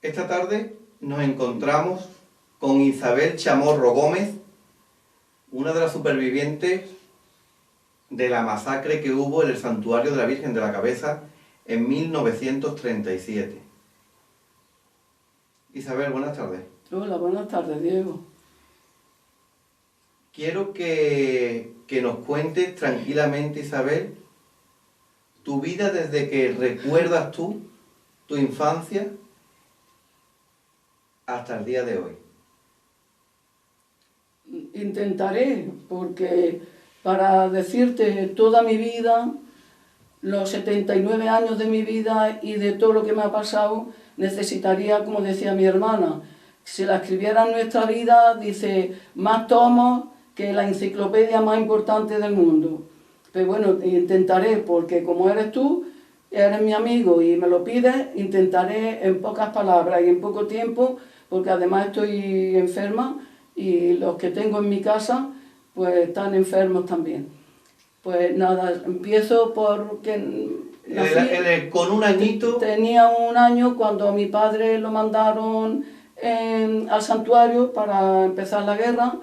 Esta tarde nos encontramos con Isabel Chamorro Gómez, una de las supervivientes de la masacre que hubo en el Santuario de la Virgen de la Cabeza en 1937. Isabel, buenas tardes. Hola, buenas tardes, Diego. Quiero que nos cuentes tranquilamente, Isabel, tu vida desde que recuerdas tú, tu infancia, hasta el día de hoy. Intentaré, porque para decirte toda mi vida, los 79 años de mi vida y de todo lo que me ha pasado, necesitaría, como decía mi hermana, si la escribiera en nuestra vida, dice, más tomos que la enciclopedia más importante del mundo. Pero bueno, intentaré, porque como eres tú, eres mi amigo y me lo pides, intentaré en pocas palabras y en poco tiempo, porque además estoy enferma y los que tengo en mi casa pues están enfermos también. Pues nada, empiezo porque nací, con un añito. Tenía un año cuando a mi padre lo mandaron al santuario para empezar la guerra,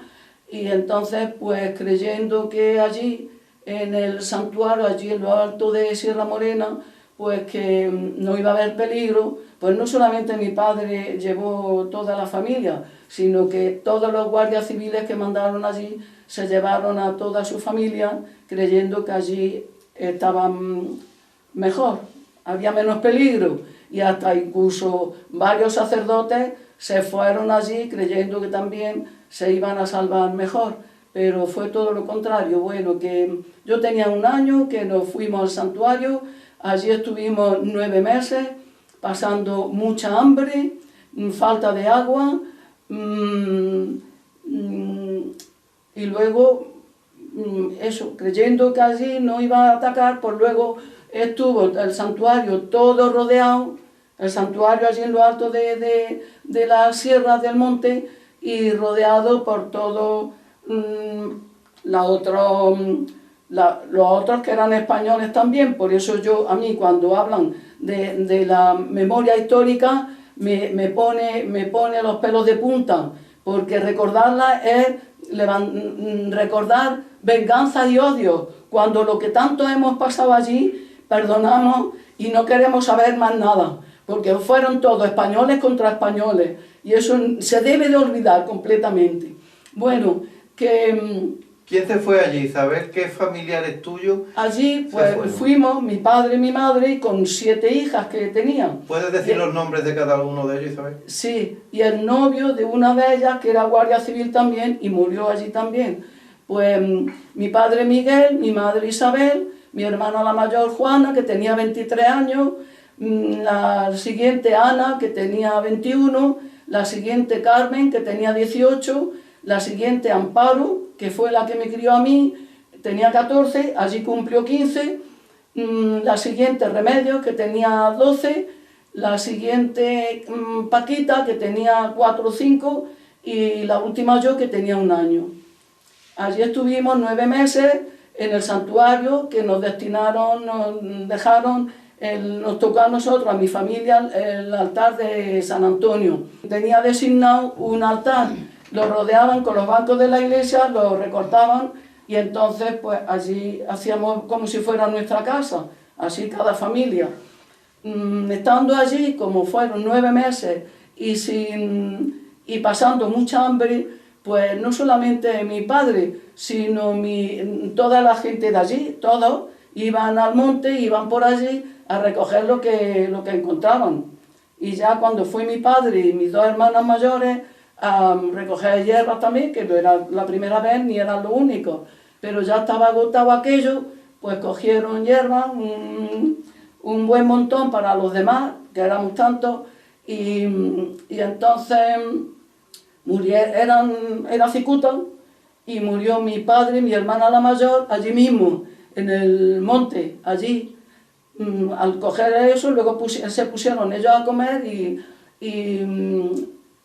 y entonces pues creyendo que allí en el santuario, allí en lo alto de Sierra Morena, pues que no iba a haber peligro, pues no solamente mi padre llevó toda la familia, sino que todos los guardias civiles que mandaron allí se llevaron a toda su familia creyendo que allí estaban mejor, había menos peligro, y hasta incluso varios sacerdotes se fueron allí creyendo que también se iban a salvar mejor, pero fue todo lo contrario. Bueno, que yo tenía un año que nos fuimos al santuario, allí estuvimos 9 meses, pasando mucha hambre, falta de agua, y luego eso, creyendo que allí no iba a atacar, pues luego estuvo el santuario todo rodeado, el santuario allí en lo alto de las sierras del monte, y rodeado por todo los otros que eran españoles también. Por eso a mí cuando hablan de la memoria histórica me pone los pelos de punta, porque recordarla es recordar venganza y odio, cuando lo que tanto hemos pasado allí, perdonamos y no queremos saber más nada, porque fueron todos españoles contra españoles, y eso se debe de olvidar completamente. Bueno, que... ¿Quién se fue allí, Isabel? ¿Qué familiares tuyos? Allí pues fuimos mi padre y mi madre con 7 hijas que tenían. ¿Puedes decir los nombres de cada uno de ellos, Isabel? Sí, y el novio de una de ellas, que era guardia civil también, y murió allí también. Pues mi padre Miguel, mi madre Isabel, mi hermana la mayor Juana, que tenía 23 años, la siguiente Ana, que tenía 21, la siguiente Carmen, que tenía 18, la siguiente Amparo, que fue la que me crió a mí, tenía 14, allí cumplió 15, la siguiente Remedios, que tenía 12, la siguiente Paquita, que tenía 4 o 5, y la última yo, que tenía 1 año. Allí estuvimos 9 meses en el santuario, que nos destinaron, nos tocó a nosotros, a mi familia, el altar de San Antonio. Tenía designado un altar, lo rodeaban con los bancos de la iglesia, lo recortaban, y entonces pues allí hacíamos como si fuera nuestra casa, así cada familia. Estando allí, como fueron 9 meses y pasando mucha hambre, pues no solamente mi padre, sino toda la gente de allí, todos iban al monte, iban por allí a recoger lo que encontraban. Y ya cuando fue mi padre y mis 2 hermanas mayores a recoger hierbas también, que no era la primera vez ni era lo único, pero ya estaba agotado aquello, pues cogieron hierbas, un buen montón para los demás, que éramos tantos, y entonces era cicuta, y murió mi padre, mi hermana la mayor, allí mismo, en el monte, allí. Al coger eso, luego se pusieron ellos a comer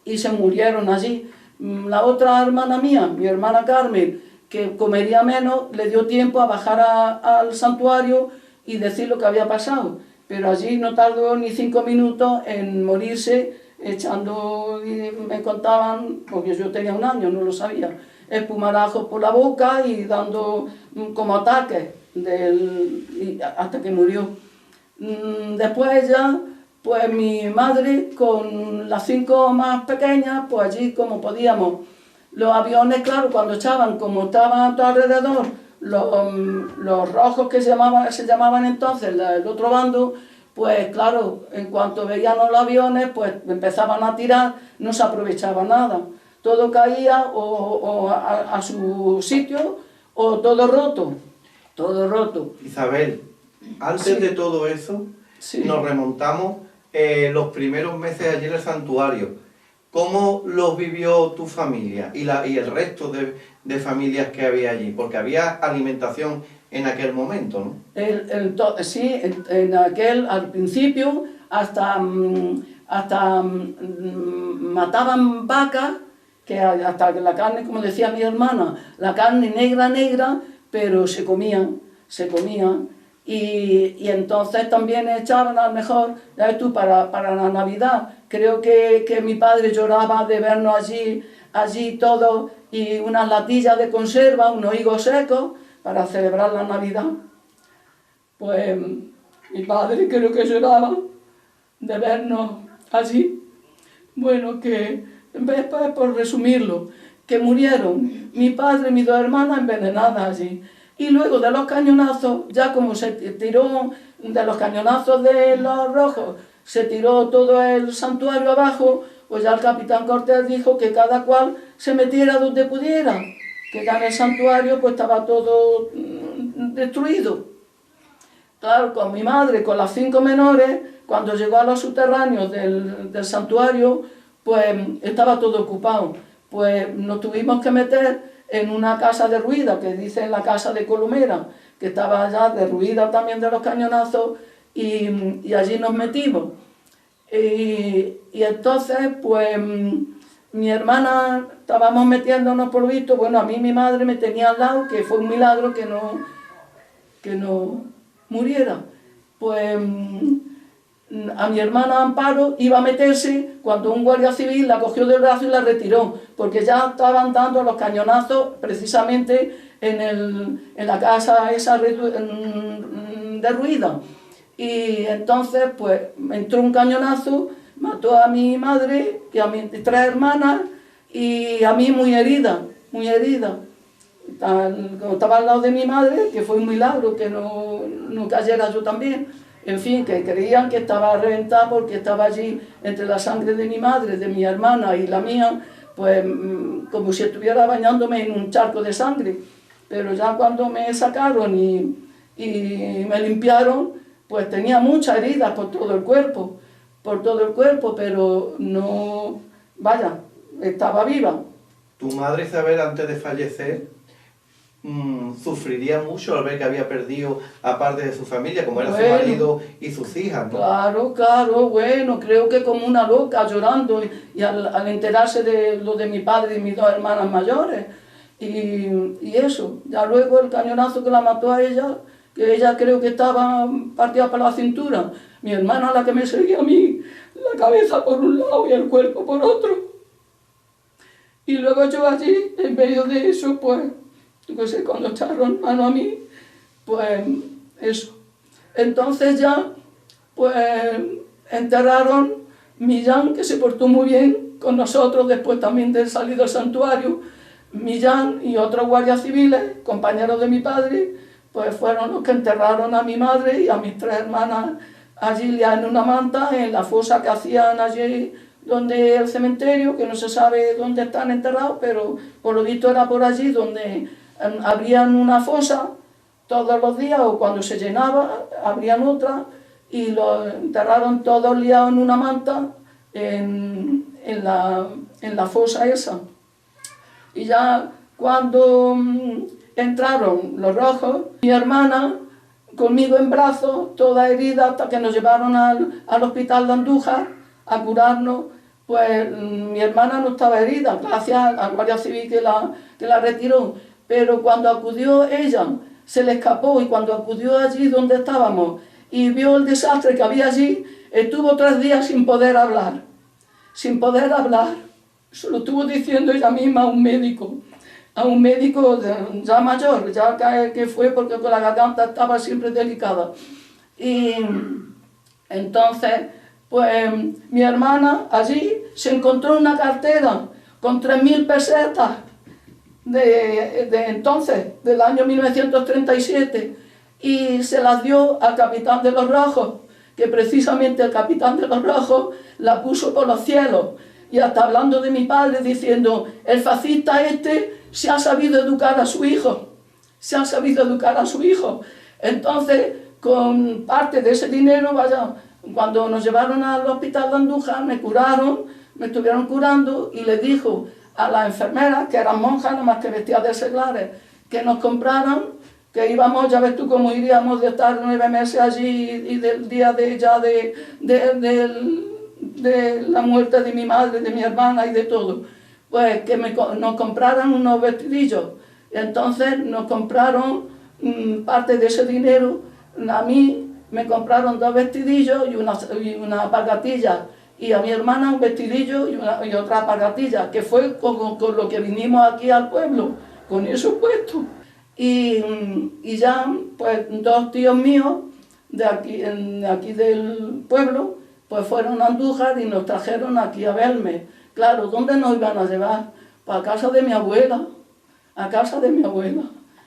y se murieron allí. La otra hermana mía, mi hermana Carmen, que comería menos, le dio tiempo a bajar al santuario y decir lo que había pasado, pero allí no tardó ni 5 minutos en morirse echando, y me contaban, porque yo tenía 1 año, no lo sabía, espumarajos por la boca y dando como ataques hasta que murió. Después ya, pues mi madre con las 5 más pequeñas, pues allí como podíamos. Los aviones, claro, cuando echaban, como estaban a todo alrededor, los rojos que se llamaban entonces, el otro bando, pues claro, en cuanto veían los aviones, pues empezaban a tirar, no se aprovechaba nada. Todo caía o a su sitio o todo roto, todo roto. Isabel, antes de todo eso, nos remontamos los primeros meses allí en el santuario. ¿Cómo los vivió tu familia y el resto de familias que había allí? Porque había alimentación en aquel momento, ¿no? Sí, al principio hasta mataban vacas, que hasta la carne, como decía mi hermana, la carne negra, pero se comían. Y entonces también echaban a lo mejor, ¿sabes tú?, para la Navidad. Creo que mi padre lloraba de vernos allí todos, y unas latillas de conserva, unos higos secos, para celebrar la Navidad. Pues mi padre creo que lloraba de vernos allí. Bueno, que después, por resumirlo, que murieron mi padre y mis 2 hermanas envenenadas allí. Y luego de los cañonazos, ya como se tiró de los cañonazos de los rojos, se tiró todo el santuario abajo, pues ya el capitán Cortés dijo que cada cual se metiera donde pudiera, que ya en el santuario pues estaba todo destruido. Claro, con mi madre, con las 5 menores, cuando llegó a los subterráneos del santuario, pues estaba todo ocupado. Pues nos tuvimos que meter en una casa derruida, que dicen la casa de Colomera, que estaba ya derruida también de los cañonazos, y allí nos metimos. Y entonces, pues, mi hermana, estábamos metiéndonos por visto, bueno, a mí mi madre me tenía al lado, que fue un milagro que no muriera. Pues a mi hermana Amparo iba a meterse cuando un guardia civil la cogió del brazo y la retiró, porque ya estaban dando los cañonazos precisamente en la casa esa derruida. Y entonces pues entró un cañonazo, mató a mi madre y a mis 3 hermanas, y a mí muy herida. Como estaba al lado de mi madre, que fue un milagro que no cayera yo también. En fin, que creían que estaba reventada porque estaba allí entre la sangre de mi madre, de mi hermana y la mía, pues como si estuviera bañándome en un charco de sangre. Pero ya cuando me sacaron y me limpiaron, pues tenía muchas heridas por todo el cuerpo, pero no, vaya, estaba viva. Tu madre Isabel, antes de fallecer, sufriría mucho al ver que había perdido a parte de su familia, como era su marido y sus hijas, ¿no? Claro, bueno, creo que como una loca llorando, y al enterarse de lo de mi padre y mis 2 hermanas mayores, y eso. Ya luego el cañonazo que la mató a ella, que ella creo que estaba partida para la cintura, mi hermana, la que me seguía a mí, la cabeza por un lado y el cuerpo por otro. Y luego yo allí, en medio de eso, pues, no sé, cuando echaron mano a mí, pues eso. Entonces ya, pues enterraron Millán, que se portó muy bien con nosotros después también de salir del santuario. Millán y otros guardias civiles, compañeros de mi padre, pues fueron los que enterraron a mi madre y a mis 3 hermanas allí ya en una manta, en la fosa que hacían allí donde el cementerio, que no se sabe dónde están enterrados, pero por lo visto era por allí donde abrían una fosa todos los días, o cuando se llenaba abrían otra, y los enterraron todos liados en una manta en la fosa esa. Y ya cuando entraron los rojos, mi hermana conmigo en brazos, toda herida, hasta que nos llevaron al hospital de Andújar a curarnos. Pues mi hermana no estaba herida, gracias al guardia civil que la retiró, pero cuando acudió ella, se le escapó, y cuando acudió allí donde estábamos y vio el desastre que había allí, estuvo 3 días sin poder hablar. sin poder hablar. Se lo estuvo diciendo ella misma a un médico ya mayor, ya que fue porque con la garganta estaba siempre delicada. Y entonces, pues mi hermana allí se encontró una cartera con 3.000 pesetas de entonces, del año 1937, y se las dio al capitán de los Rojos, que precisamente el capitán de los Rojos la puso por los cielos, y hasta hablando de mi padre, diciendo, el fascista este se ha sabido educar a su hijo, se ha sabido educar a su hijo. Entonces, con parte de ese dinero, vaya, cuando nos llevaron al hospital de Andújar, me curaron, me estuvieron curando, y le dijo a las enfermeras, que eran monjas, nada más que vestidas de seglares, que nos compraran, que íbamos, ya ves tú cómo iríamos de estar 9 meses allí, y del día de la muerte de mi madre, de mi hermana y de todo, pues que nos compraran unos vestidillos. Entonces nos compraron parte de ese dinero. A mí me compraron 2 vestidillos y una alpargatilla, y a mi hermana un vestidillo y otra alpargatilla, que fue con lo que vinimos aquí al pueblo, con eso puesto. Y ya, pues 2 tíos míos de aquí del pueblo, pues fueron a Andújar y nos trajeron aquí a verme. Claro, ¿dónde nos iban a llevar? Pues a casa de mi abuela, a casa de mi abuela.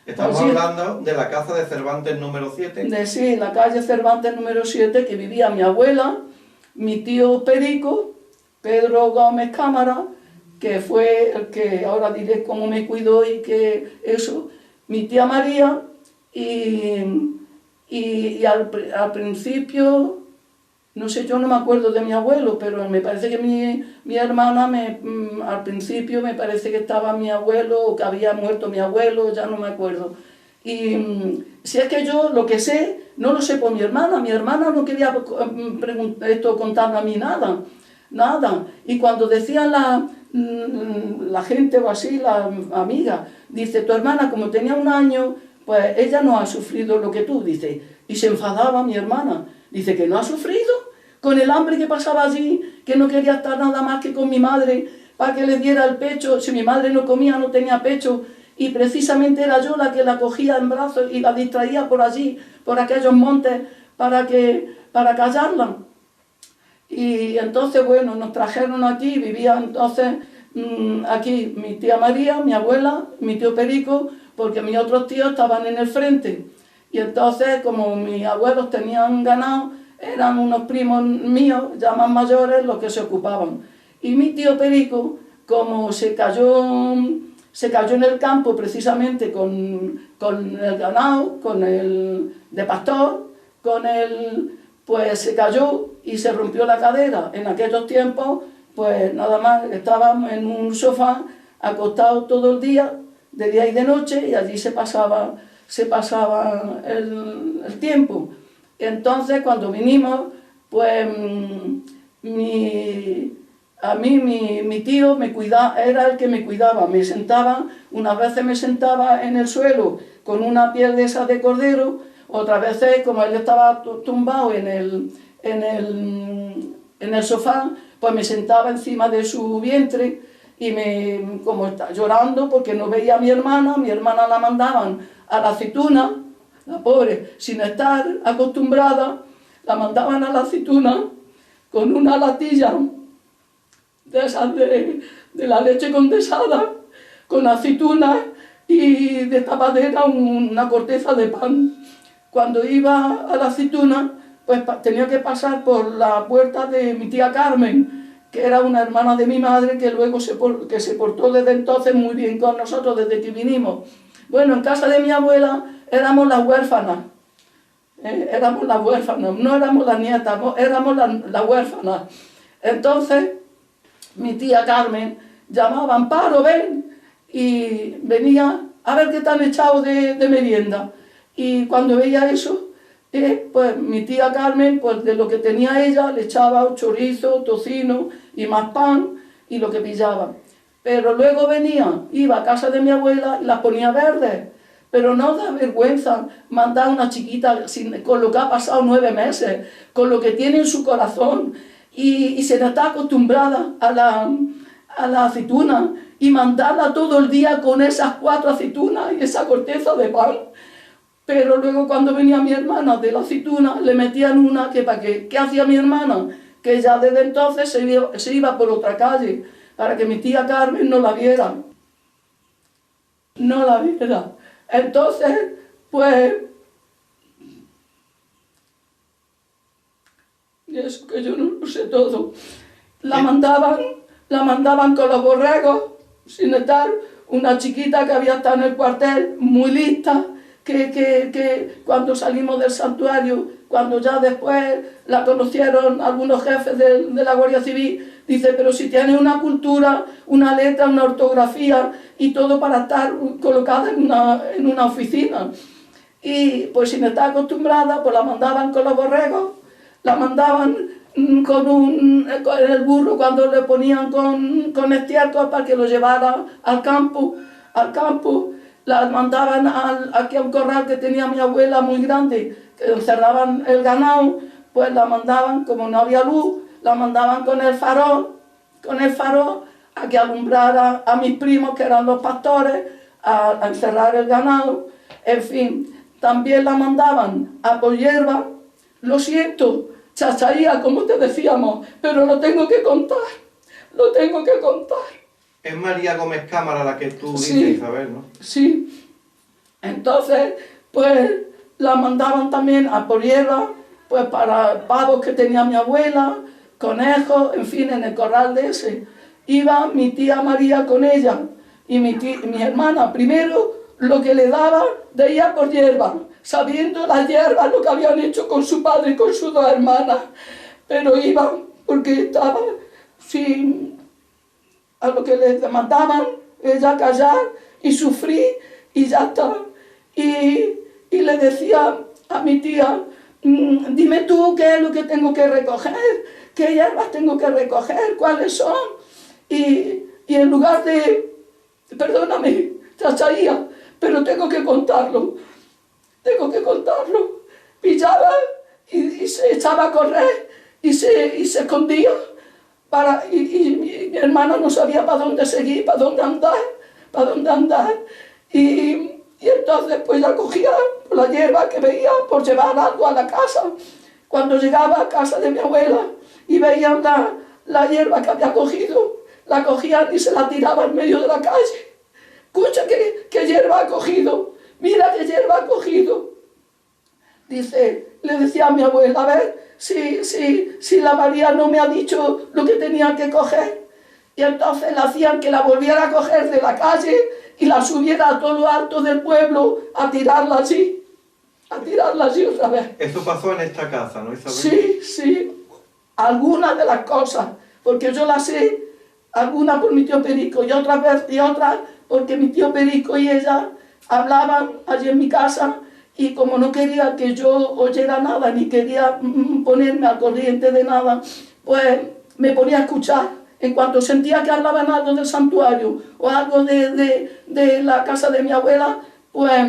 Estamos hablando de la casa de Cervantes número 7. Sí, la calle Cervantes número 7, que vivía mi abuela, mi tío Perico, Pedro Gómez Cámara, que fue el que ahora diré cómo me cuidó y que eso, mi tía María, y al principio, no sé, yo no me acuerdo de mi abuelo, pero me parece que mi hermana, al principio me parece que estaba mi abuelo, o que había muerto mi abuelo, ya no me acuerdo. Y si es que yo lo que sé, no lo sé por mi hermana no quería contarme a mí nada. Y cuando decían la gente o así, la amiga, dice, tu hermana como tenía 1 año, pues ella no ha sufrido lo que tú, dice. Y se enfadaba mi hermana, dice que no ha sufrido, con el hambre que pasaba allí, que no quería estar nada más que con mi madre, para que le diera el pecho. Si mi madre no comía, no tenía pecho, y precisamente era yo la que la cogía en brazos y la distraía por allí, por aquellos montes, para callarla. Y entonces, bueno, nos trajeron aquí, vivía entonces aquí mi tía María, mi abuela, mi tío Perico, porque mis otros tíos estaban en el frente. Y entonces, como mis abuelos tenían ganado, eran unos primos míos, ya más mayores, los que se ocupaban. Y mi tío Perico, como se cayó en el campo precisamente con el ganado, con el de pastor, pues se cayó y se rompió la cadera. En aquellos tiempos, pues nada más, estábamos en un sofá, acostados todo el día, de día y de noche, y allí se pasaba el tiempo. Entonces, cuando vinimos, pues mi tío me cuidaba, era el que me cuidaba. Unas veces me sentaba en el suelo con una piel de esa de cordero, otras veces, como él estaba tumbado en el sofá, pues me sentaba encima de su vientre y como estaba llorando porque no veía a mi hermana la mandaban a la aceituna, la pobre, sin estar acostumbrada, la mandaban a la aceituna con una latilla de esas de la leche condensada, con aceitunas y de tapadera una corteza de pan. Cuando iba a la aceituna, pues tenía que pasar por la puerta de mi tía Carmen, que era una hermana de mi madre, que luego se portó desde entonces muy bien con nosotros desde que vinimos. Bueno, en casa de mi abuela éramos las huérfanas, no éramos las nietas, éramos las huérfanas. Entonces, mi tía Carmen llamaba, Amparo, ven, y venía a ver qué te han echado de merienda. Y cuando veía eso, pues mi tía Carmen, pues de lo que tenía ella, le echaba chorizo, tocino y más pan y lo que pillaba. Pero luego iba a casa de mi abuela y las ponía verdes. Pero no da vergüenza mandar a una chiquita con lo que ha pasado 9 meses, con lo que tiene en su corazón, y se está acostumbrada a la aceituna y mandarla todo el día con esas 4 aceitunas y esa corteza de pan. Pero luego cuando venía mi hermana de la aceituna, le metían una que para qué. ¿Qué hacía mi hermana? Que ya desde entonces se iba por otra calle para que mi tía Carmen no la viera. No la viera. Entonces, pues, y eso que yo no lo sé todo, la mandaban con los borregos, sin estar, una chiquita que había estado en el cuartel, muy lista, que cuando salimos del santuario, cuando ya después la conocieron algunos jefes de la Guardia Civil, dice, pero si tiene una cultura, una letra, una ortografía y todo para estar colocada en una oficina. Y pues sin estar acostumbrada, pues la mandaban con los borregos, la mandaban con el burro cuando le ponían con estiércol para que lo llevara al campo, la mandaban aquí a un corral que tenía mi abuela muy grande, que encerraban el ganado, pues la mandaban, como no había luz, la mandaban con el farol a que alumbrara a mis primos, que eran los pastores, a encerrar el ganado. En fin, también la mandaban a por hierba. Lo siento, chacharía, como te decíamos, pero lo tengo que contar. Es María Gómez Cámara la que tú dices, Sí, Isabel, ¿no? Sí. Entonces, pues la mandaban también a por hierba, pues para pavos que tenía mi abuela, conejos, en fin, en el corral de ese. Iba mi tía María con ella y mi hermana primero lo que le daba de ir a por hierba, sabiendo las hierbas lo que habían hecho con su padre y con sus 2 hermanas, pero iban porque estaba sin a lo que les demandaban, ella callar y sufrir y ya está. Y le decía a mi tía, dime tú qué es lo que tengo que recoger, qué hierbas tengo que recoger, cuáles son. Y en lugar de, perdóname, chachaía, pero tengo que contarlo, pillaba y se echaba a correr y se escondía. Y mi hermana no sabía para dónde seguir, para dónde andar. Y entonces pues la cogía por la hierba que veía por llevar algo a la casa. Cuando llegaba a casa de mi abuela y veían la hierba que había cogido, la cogían y se la tiraban en medio de la calle. Escucha qué hierba ha cogido, mira qué hierba ha cogido. Dice, le decía a mi abuela, a ver, si la María no me ha dicho lo que tenía que coger. Y entonces le hacían que la volviera a coger de la calle y la subiera a todo lo alto del pueblo a tirarla así otra vez. Eso pasó en esta casa, ¿no, Isabel? Sí, algunas de las cosas, porque yo las sé, algunas por mi tío Perico y otras porque mi tío Perico y ella hablaban allí en mi casa. Y como no quería que yo oyera nada, ni quería ponerme al corriente de nada, pues me ponía a escuchar. En cuanto sentía que hablaban algo del santuario o algo de la casa de mi abuela, pues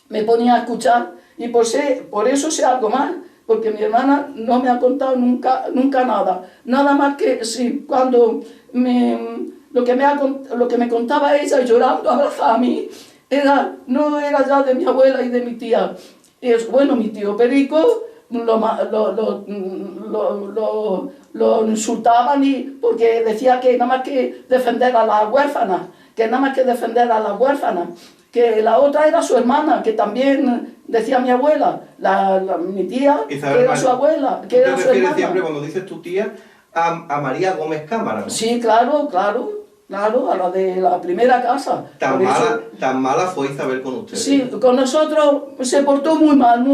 me ponía a escuchar. Y por eso sé algo más, porque mi hermana no me ha contado nunca nada. Nada más que sí, cuando lo que me contaba ella llorando, abrazada a mí, no era ya de mi abuela y de mi tía. Y bueno, mi tío Perico lo insultaban porque decía que nada más que defender a las huérfanas, que la otra era su hermana, que también decía mi abuela, mi tía, Isabel, que era su abuela, que era su hermana. Siempre cuando dices tu tía a María Gómez Cámara, ¿no? Sí, claro, a la de la primera casa. Tan mala fue Isabel con ustedes. Sí, con nosotros se portó muy mal.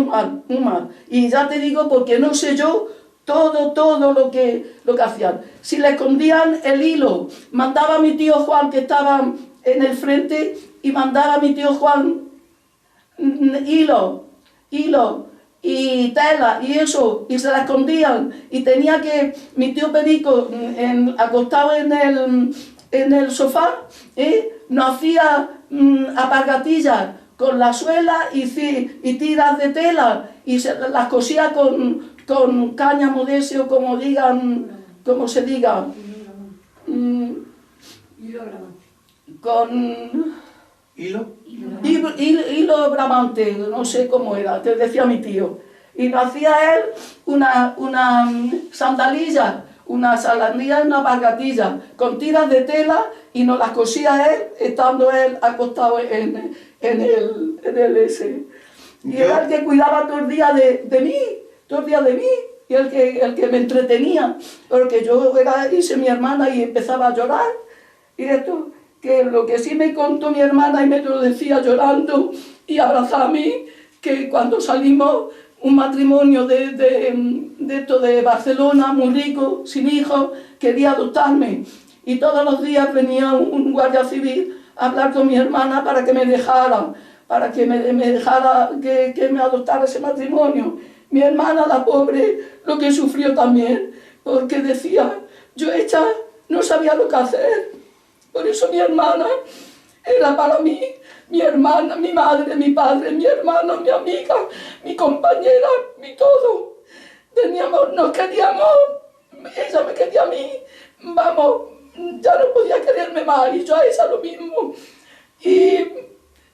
Y ya te digo, porque no sé yo todo lo que hacían. Si le escondían el hilo, mandaba a mi tío Juan, que estaba en el frente, y mandaba a mi tío Juan hilo y tela y eso, y se la escondían. Y tenía que, mi tío Perico, acostado en el sofá, nos hacía alpargatillas con la suela y tiras de tela y se las cosía con con cáñamo de ese o como digan, como se diga, con hilo bramante, no sé cómo era, te decía mi tío. Y nos hacía él una sandalilla y una bargatilla con tiras de tela y nos las cosía él, estando él acostado en el ese. Y era el que cuidaba todo el día de mí, todo el día de mí, y el que me entretenía, porque yo hice mi hermana y empezaba a llorar, y esto, que lo que sí me contó mi hermana y me lo decía llorando y abrazaba a mí, que cuando salimos, un matrimonio de Barcelona, muy rico, sin hijos, quería adoptarme, y todos los días venía un guardia civil a hablar con mi hermana para que me dejara, que me adoptara ese matrimonio. Mi hermana, la pobre, lo que sufrió también, porque decía, yo ella no sabía lo que hacer. Por eso mi hermana era para mí, mi hermana, mi madre, mi padre, mi hermano, mi amiga, mi compañera, mi todo. Nos queríamos, ella me quería a mí, vamos, ya no podía quererme más, y yo a ella lo mismo. Y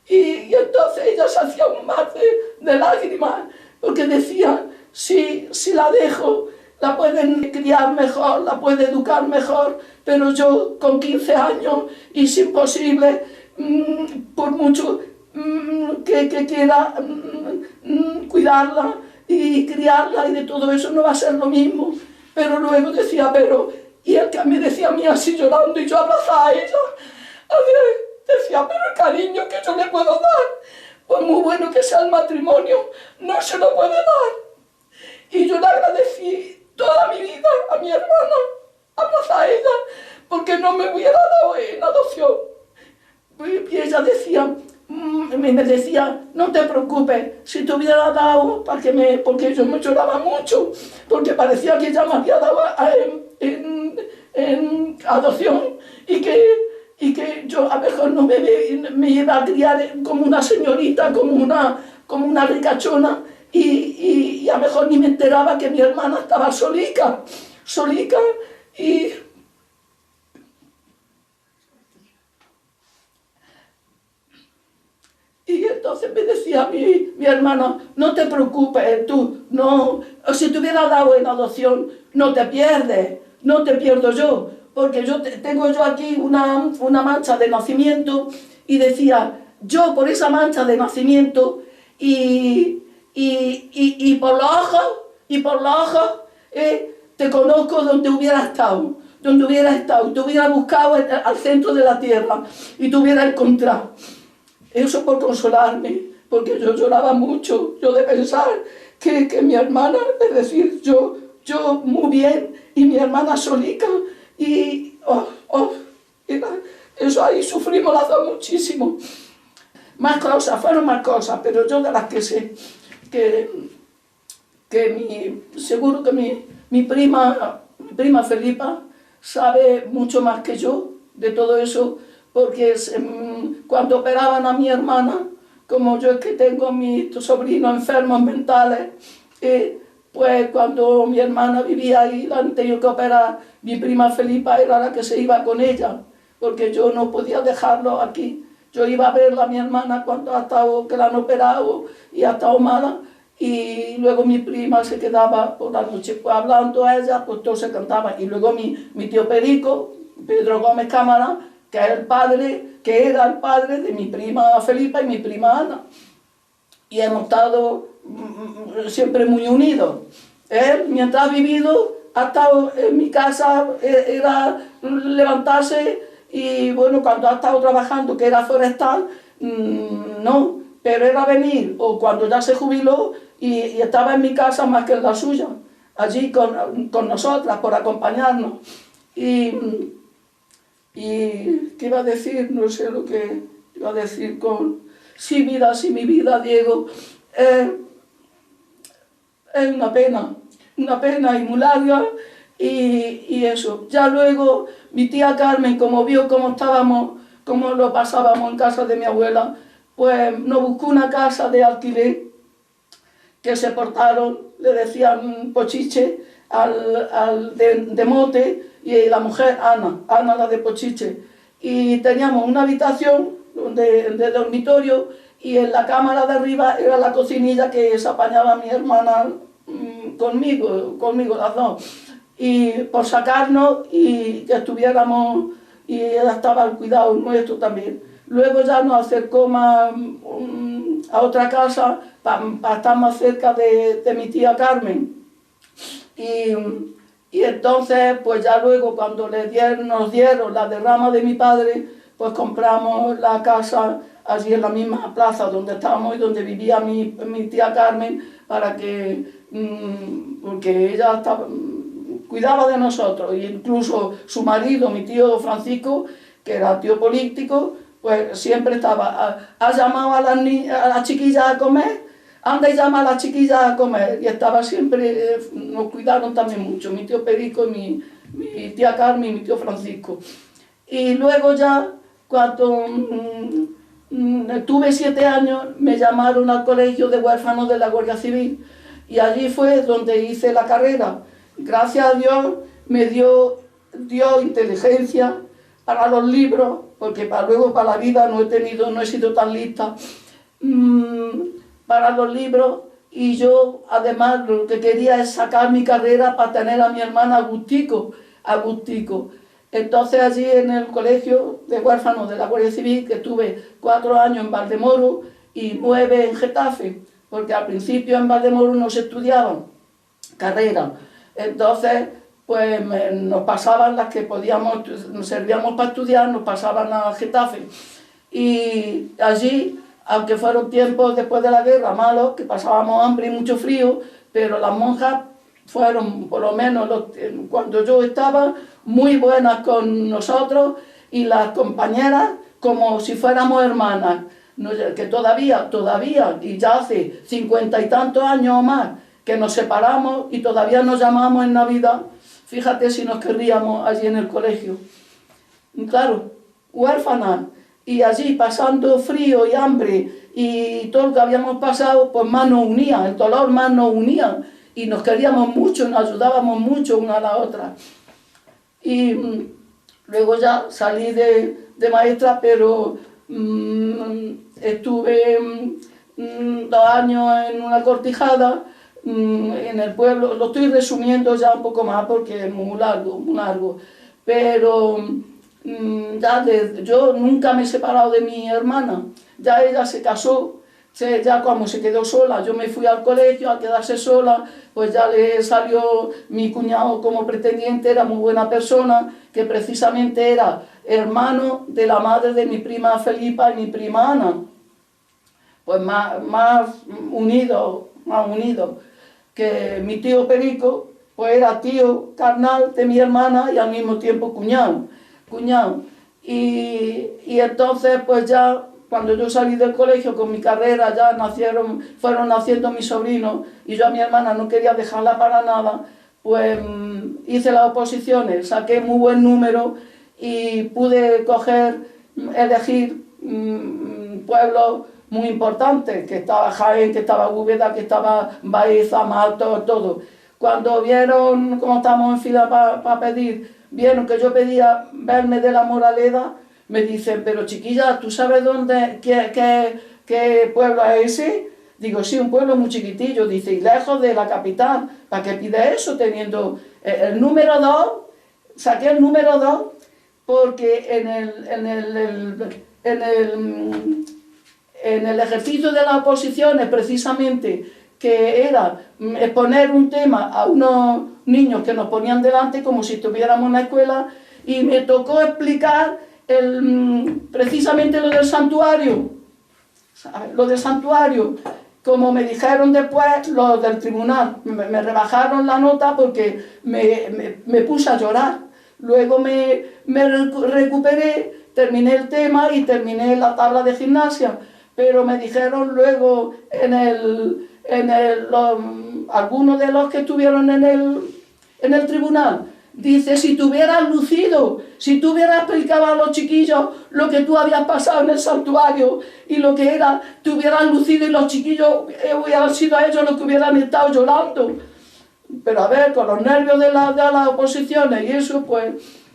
entonces ella se hacía un mar de lágrimas, porque decía, si la dejo, la pueden criar mejor, la puede educar mejor, pero yo con 15 años es imposible, por mucho que quiera cuidarla y criarla y de todo eso no va a ser lo mismo. Pero luego decía, y él que me decía a mí así llorando y yo abrazaba a ella, decía, pero el cariño que yo le puedo dar, pues muy bueno que sea el matrimonio, no se lo puede dar. Y yo le agradecí toda mi vida a mi hermana, abrazar a ella, porque no me hubiera dado en adopción. Y ella decía, me decía, no te preocupes, si te hubiera dado, porque yo me lloraba mucho, porque parecía que ella me había dado en adopción, y que yo a lo mejor no me iba a criar como una señorita, como una ricachona, y a lo mejor ni me enteraba que mi hermana estaba solica, y entonces me decía mi hermano, no te preocupes, tú, no, si te hubiera dado en adopción, no te pierdes, no te pierdo yo, porque tengo yo aquí una mancha de nacimiento, y decía, yo por esa mancha de nacimiento, y por los ojos, te conozco donde hubiera estado, y te hubiera buscado al centro de la tierra, y te hubiera encontrado. Eso por consolarme, porque yo lloraba mucho, yo de pensar que mi hermana, es decir, yo muy bien, y mi hermana solica, y eso ahí sufrimos las dos muchísimo. Fueron más cosas, pero yo de las que sé, seguro que mi prima Felipa sabe mucho más que yo de todo eso, porque cuando operaban a mi hermana, como yo es que tengo mis sobrinos enfermos mentales, pues cuando mi hermana vivía ahí, la han tenido que operar, mi prima Felipa era la que se iba con ella, porque yo no podía dejarlo aquí. Yo iba a verla a mi hermana cuando que la han operado y ha estado mala, y luego mi prima se quedaba por la noche pues, hablando a ella, pues todo se cantaba. Y luego mi tío Perico, Pedro Gómez Cámara, que era el padre de mi prima Felipa y mi prima Ana. Y hemos estado siempre muy unidos. Él, mientras ha vivido, ha estado en mi casa, era levantarse, y bueno, cuando ha estado trabajando, que era forestal, no, pero era venir, o cuando ya se jubiló, y estaba en mi casa más que en la suya, allí con nosotras, por acompañarnos. Y ¿qué iba a decir? No sé lo que iba a decir sí, mi vida, Diego, es una pena y muy larga, y eso. Ya luego mi tía Carmen, como vio cómo lo pasábamos en casa de mi abuela, pues nos buscó una casa de alquiler que se portaron, le decían Pochiche de mote, y la mujer Ana la de Pochiche. Y teníamos una habitación de dormitorio, y en la cámara de arriba era la cocinilla que se apañaba mi hermana conmigo las dos. Y por sacarnos y que estuviéramos, y ella estaba al cuidado nuestro también. Luego ya nos acercó más a otra casa para estar más cerca de mi tía Carmen. Y entonces, pues ya luego cuando nos dieron la derrama de mi padre, pues compramos la casa allí en la misma plaza donde estábamos y donde vivía mi tía Carmen, porque ella cuidaba de nosotros, e incluso su marido, mi tío Francisco, que era tío político, pues siempre estaba, ha llamado a las chiquillas a comer, anda y llama a las chiquillas a comer, y estaba siempre, nos cuidaron también mucho, mi tío Perico y mi tía Carmen y mi tío Francisco. Y luego ya, cuando tuve 7 años, me llamaron al colegio de huérfanos de la Guardia Civil, y allí fue donde hice la carrera. Gracias a Dios me dio inteligencia para los libros, porque luego para la vida no he sido tan lista para los libros, y yo además lo que quería es sacar mi carrera para tener a mi hermana agustico. Entonces allí en el colegio de huérfanos de la Guardia Civil, que estuve 4 años en Valdemoro y 9 en Getafe, porque al principio en Valdemoro no se estudiaban carrera. Entonces, pues nos pasaban las que nos servíamos para estudiar, nos pasaban a Getafe. Y allí, aunque fueron tiempos después de la guerra malos, que pasábamos hambre y mucho frío, pero las monjas fueron, por lo menos cuando yo estaba, muy buenas con nosotros, y las compañeras como si fuéramos hermanas, que todavía, y ya hace 50 y tantos años o más, que nos separamos y todavía nos llamamos en Navidad. Fíjate si nos querríamos allí en el colegio. Claro, huérfanas, y allí pasando frío y hambre y todo lo que habíamos pasado, pues más nos unía, el dolor más nos unía, y nos queríamos mucho, nos ayudábamos mucho una a la otra. Y luego ya salí de maestra, pero estuve 2 años en una cortijada en el pueblo. Lo estoy resumiendo ya un poco más porque es muy largo, pero yo nunca me he separado de mi hermana. Ya ella se casó, ya cuando se quedó sola, yo me fui al colegio. Al quedarse sola, pues ya le salió mi cuñado como pretendiente. Era muy buena persona, que precisamente era hermano de la madre de mi prima Felipa y mi prima Ana, pues más unido que mi tío Perico, pues era tío carnal de mi hermana y al mismo tiempo cuñado. Y entonces, pues ya cuando yo salí del colegio con mi carrera, ya fueron naciendo mis sobrinos, y yo a mi hermana no quería dejarla para nada, pues hice las oposiciones, saqué muy buen número y pude elegir pueblos muy importantes, que estaba Jaén, que estaba Úbeda, que estaba Baeza, Malto, todo. Cuando vieron cómo estábamos en fila para pedir, vieron que yo pedía verme de la Moraleda, me dicen, pero chiquilla, ¿tú sabes qué pueblo es ese? Digo, sí, un pueblo muy chiquitillo. Dice, y lejos de la capital, ¿para qué pide eso? Teniendo el número 2, saqué el número 2, porque en el ejercicio de las oposiciones, precisamente, que era exponer un tema a unos niños que nos ponían delante como si estuviéramos en la escuela, y me tocó explicar precisamente lo del santuario, ¿sabes? Lo del santuario, como me dijeron después los del tribunal, me rebajaron la nota porque me puse a llorar. Luego me recuperé, terminé el tema y terminé la tabla de gimnasia, pero me dijeron luego algunos de los que estuvieron en el tribunal, dice, si te hubieras lucido, si tú hubieras explicado a los chiquillos lo que tú habías pasado en el santuario y lo que era, te hubieras lucido y los chiquillos hubieran sido a ellos los que hubieran estado llorando. Pero a ver, con los nervios de las oposiciones y eso, pues,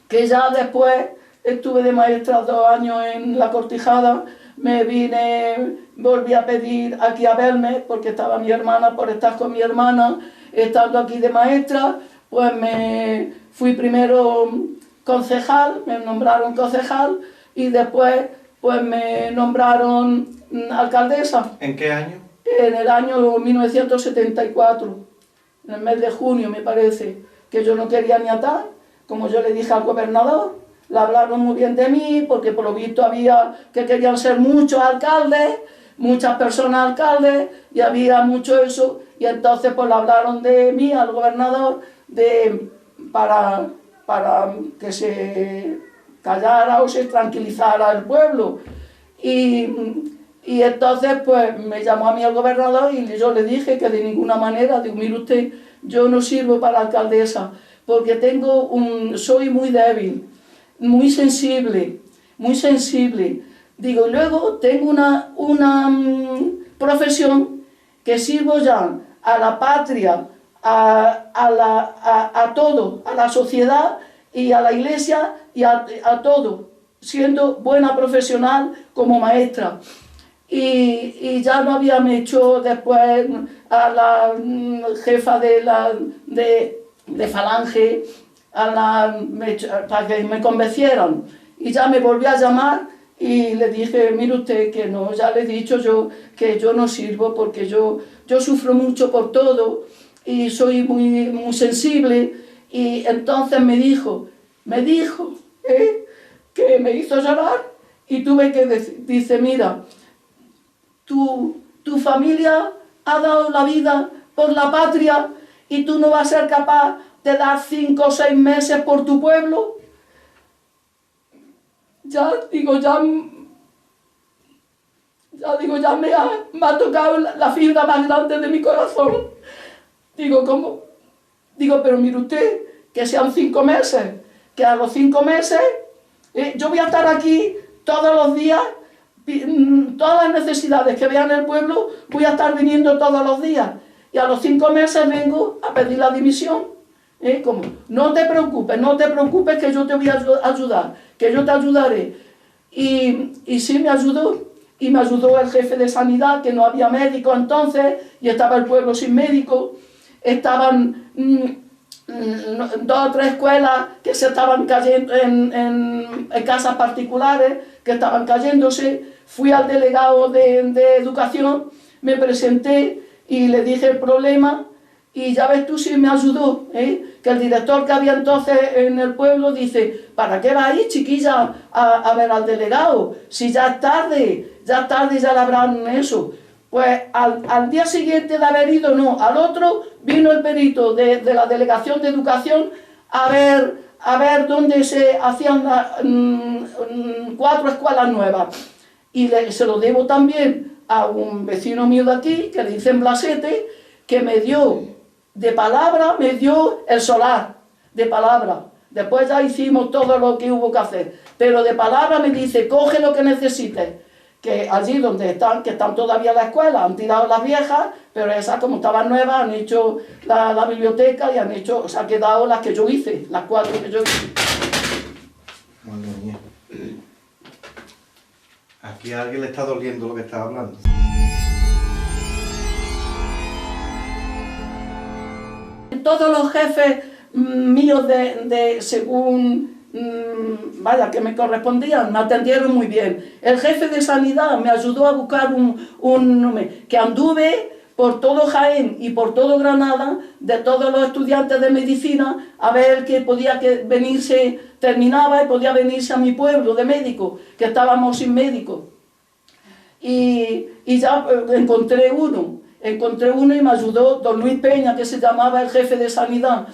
que ya después estuve de maestra 2 años en La Cortijada, me vine, volví a pedir aquí a verme, porque estaba mi hermana, por estar con mi hermana, estando aquí de maestra, pues me fui primero concejal, me nombraron concejal, y después pues me nombraron alcaldesa. ¿En qué año? En el año 1974, en el mes de junio me parece, que yo no quería ni atar, como yo le dije al gobernador, le hablaron muy bien de mí, porque por lo visto había que querían ser muchos alcaldes, muchas personas alcaldes, y había mucho eso, y entonces pues le hablaron de mí al gobernador para que se callara o se tranquilizara el pueblo. Y entonces pues me llamó a mí el gobernador y yo le dije que de ninguna manera, digo, mire usted, yo no sirvo para alcaldesa, porque soy muy débil, muy sensible, digo, y luego tengo una profesión que sirvo ya a la patria, a todo, a la sociedad y a la iglesia y a todo, siendo buena profesional como maestra. Y ya no había hecho después a la jefa de Falange, para que me convencieran, y ya me volvió a llamar y le dije, mire usted que no, ya le he dicho yo que yo no sirvo, porque yo sufro mucho por todo y soy muy sensible. Y entonces me dijo que me hizo llorar, y tuve que decir, dice, mira, tu familia ha dado la vida por la patria y tú no vas a ser capaz de dar 5 o 6 meses por tu pueblo. Ya me ha tocado la fibra más grande de mi corazón. Digo, ¿cómo? Digo, pero mire usted, que sean 5 meses, que a los 5 meses yo voy a estar aquí todos los días, todas las necesidades que vean en el pueblo, voy a estar viniendo todos los días, y a los 5 meses vengo a pedir la dimisión. ¿Cómo? No te preocupes, que yo te voy a ayudar, que yo te ayudaré. Y sí me ayudó, y me ayudó el jefe de sanidad, que no había médico entonces, y estaba el pueblo sin médico, estaban 2 o 3 escuelas que se estaban cayendo en casas particulares, que estaban cayéndose. Fui al delegado de educación, me presenté y le dije el problema, y ya ves tú si me ayudó, que el director que había entonces en el pueblo dice, ¿para qué va ahí, chiquilla, a ver al delegado? Si ya es tarde, ya le habrán eso. Pues al día siguiente de haber ido, no, al otro, vino el perito de la delegación de educación a ver dónde se hacían 4 escuelas nuevas. Y se lo debo también a un vecino mío de aquí, que le dicen Blasete, que me dio de palabra, me dio el solar, de palabra. Después ya hicimos todo lo que hubo que hacer, pero de palabra me dice, coge lo que necesites, que allí donde están, que están todavía las escuelas, han tirado las viejas, pero esas como estaban nuevas, han hecho la biblioteca y han hecho, se han quedado las que yo hice, las 4 que yo hice. Madre mía. Aquí a alguien le está doliendo lo que estaba hablando. Todos los jefes míos según vaya, que me correspondían, me atendieron muy bien. El jefe de sanidad me ayudó a buscar que anduve por todo Jaén y por todo Granada, de todos los estudiantes de medicina, a ver que podía venirse, terminaba y podía venirse a mi pueblo de médico, que estábamos sin médico. Y ya encontré uno y me ayudó don Luis Peña, que se llamaba el jefe de sanidad.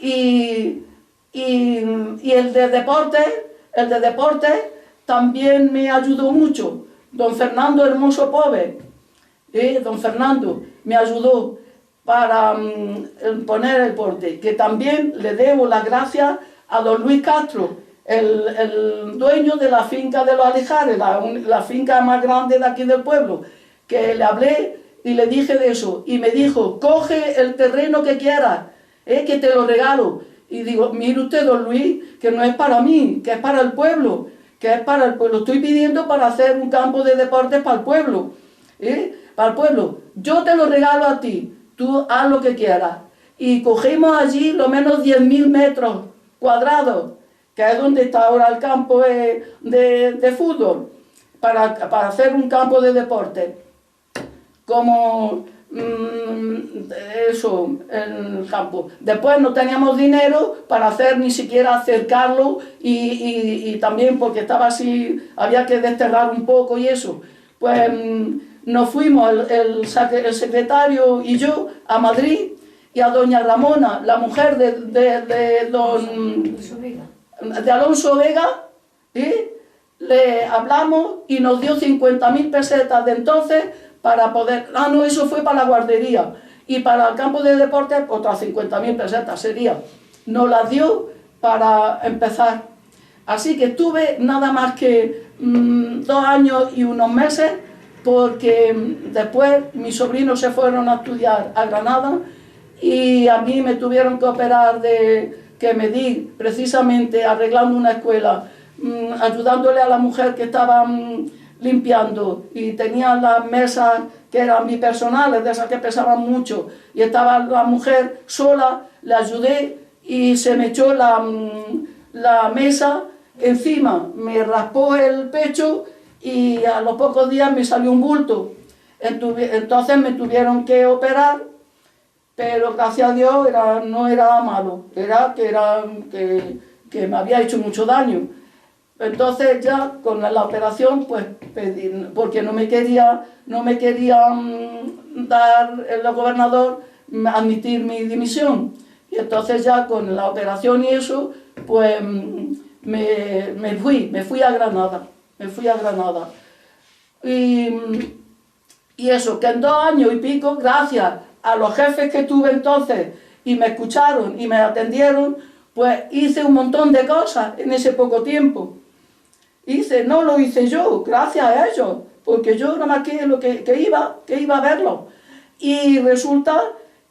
Y el de deporte también me ayudó mucho, don Fernando Hermoso Pove, don Fernando me ayudó. para poner el porte, que también le debo las gracias a don Luis Castro, el dueño de la finca de los Alejares, la finca más grande de aquí del pueblo, que le hablé y le dije de eso, y me dijo, coge el terreno que quieras, que te lo regalo. Y digo, mire usted, don Luis, que no es para mí, que es para el pueblo, que es para el pueblo. Estoy pidiendo para hacer un campo de deportes para el pueblo, para el pueblo. Yo te lo regalo a ti, tú haz lo que quieras. Y cogimos allí lo menos 10.000 metros cuadrados, que es donde está ahora el campo de fútbol, para hacer un campo de deporte. Como eso, el campo. Después no teníamos dinero para hacer ni siquiera acercarlo y también porque estaba así, había que desterrar un poco y eso. Pues nos fuimos el secretario y yo a Madrid, y a doña Ramona, la mujer de Alonso Vega, le hablamos y nos dio 50.000 pesetas de entonces para poder... Ah, no, eso fue para la guardería. Y para el campo de deportes, otras 50.000 pesetas sería. Nos las dio para empezar. Así que estuve nada más que 2 años y unos meses, porque después mis sobrinos se fueron a estudiar a Granada y a mí me tuvieron que operar que me di precisamente arreglando una escuela, ayudándole a la mujer que estaba limpiando, y tenía las mesas que eran bipersonales, de esas que pesaban mucho, y estaba la mujer sola, le ayudé y se me echó la mesa encima, me raspó el pecho y a los pocos días me salió un bulto. Entonces me tuvieron que operar, pero gracias a Dios no era malo, era que me había hecho mucho daño. Entonces ya con la operación, pues pedí, porque no me quería dar el gobernador admitir mi dimisión. Y entonces ya con la operación y eso, pues me fui a Granada. Y eso, que en 2 años y pico, gracias a los jefes que tuve entonces, y me escucharon y me atendieron, pues hice un montón de cosas en ese poco tiempo. No lo hice yo, gracias a ellos, porque yo nada más que iba a verlo. Y resulta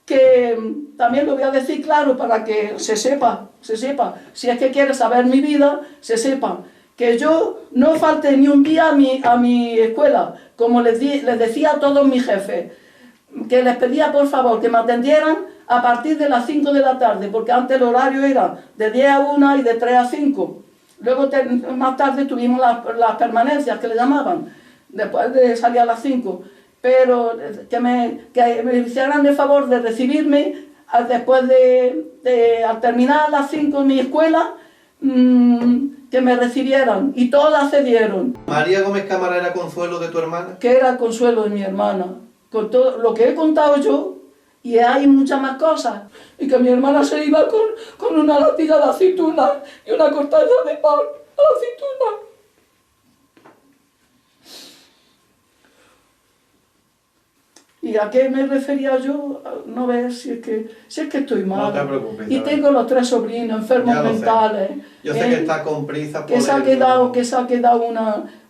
que también lo voy a decir claro para que se sepa, si es que quiere saber mi vida, se sepa, que yo no falté ni un día a mi escuela, como les decía a todos mis jefes, que les pedía por favor que me atendieran a partir de las 5 de la tarde, porque antes el horario era de 10 a 1 y de 3 a 5. Luego más tarde tuvimos las permanencias que le llamaban, después de salir a las 5. Pero que me hicieran el favor de recibirme después al terminar a las 5 en mi escuela, que me recibieran, y todas cedieron. ¿María Gómez Cámara era consuelo de tu hermana? Que era el consuelo de mi hermana, con todo lo que he contado yo, y hay muchas más cosas. Y que mi hermana se iba con una latilla de aceituna y una corteza de pan a la aceituna. ¿Y a qué me refería yo? No ves, si es que estoy mal. No te preocupes. Y tengo los 3 sobrinos enfermos mentales. Yo sé que está con prisa. Que se ha quedado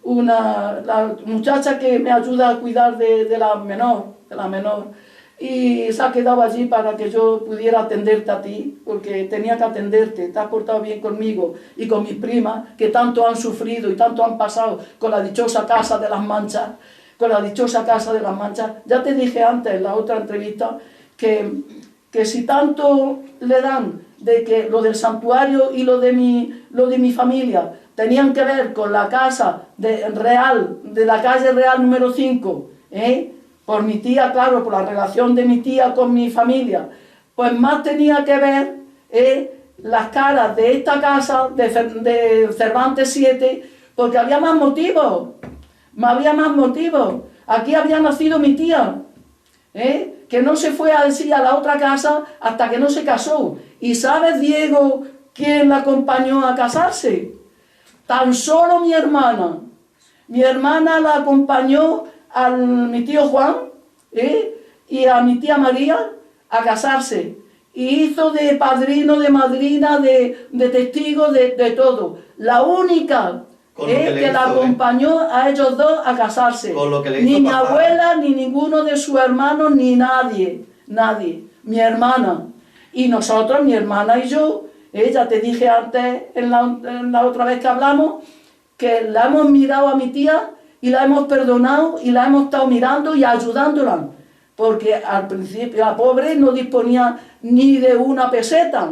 la muchacha que me ayuda a cuidar de la menor. Y se ha quedado allí para que yo pudiera atenderte a ti, porque tenía que atenderte. Te has portado bien conmigo y con mis primas, que tanto han sufrido y tanto han pasado con la dichosa Casa de las Manchas. Ya te dije antes en la otra entrevista que si tanto le dan de que lo del santuario y lo de mi familia tenían que ver con la casa de la calle Real número 5, por mi tía, claro, por la relación de mi tía con mi familia, pues más tenía que ver las caras de esta casa de Cervantes 7, porque había más motivos. Aquí había nacido mi tía, que no se fue a la otra casa hasta que no se casó. ¿Y sabes, Diego, quién la acompañó a casarse? Tan solo mi hermana. Mi hermana la acompañó a mi tío Juan, y a mi tía María a casarse. Y hizo de padrino, de madrina, de testigo, de todo. La única que la acompañó a ellos dos a casarse. Ni mi abuela, ni ninguno de sus hermanos, ni nadie. Nadie. Mi hermana. Y nosotros, mi hermana y yo, ya te dije antes, en la otra vez que hablamos, que la hemos mirado a mi tía y la hemos perdonado y la hemos estado mirando y ayudándola. Porque al principio la pobre no disponía ni de una peseta,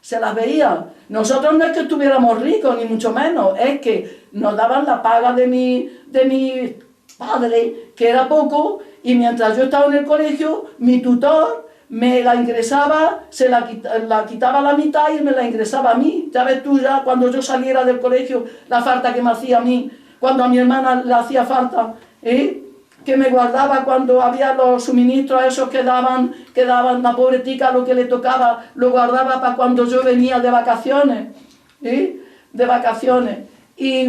se las veía. Nosotros no es que estuviéramos ricos, ni mucho menos, es que nos daban la paga de mi padre, que era poco, y mientras yo estaba en el colegio, mi tutor me la ingresaba, la quitaba la mitad y me la ingresaba a mí. Ya ves tú, ya cuando yo saliera del colegio, la falta que me hacía a mí, cuando a mi hermana le hacía falta, que me guardaba cuando había los suministros esos que daban la pobre tica, lo que le tocaba, lo guardaba para cuando yo venía de vacaciones, de vacaciones. Y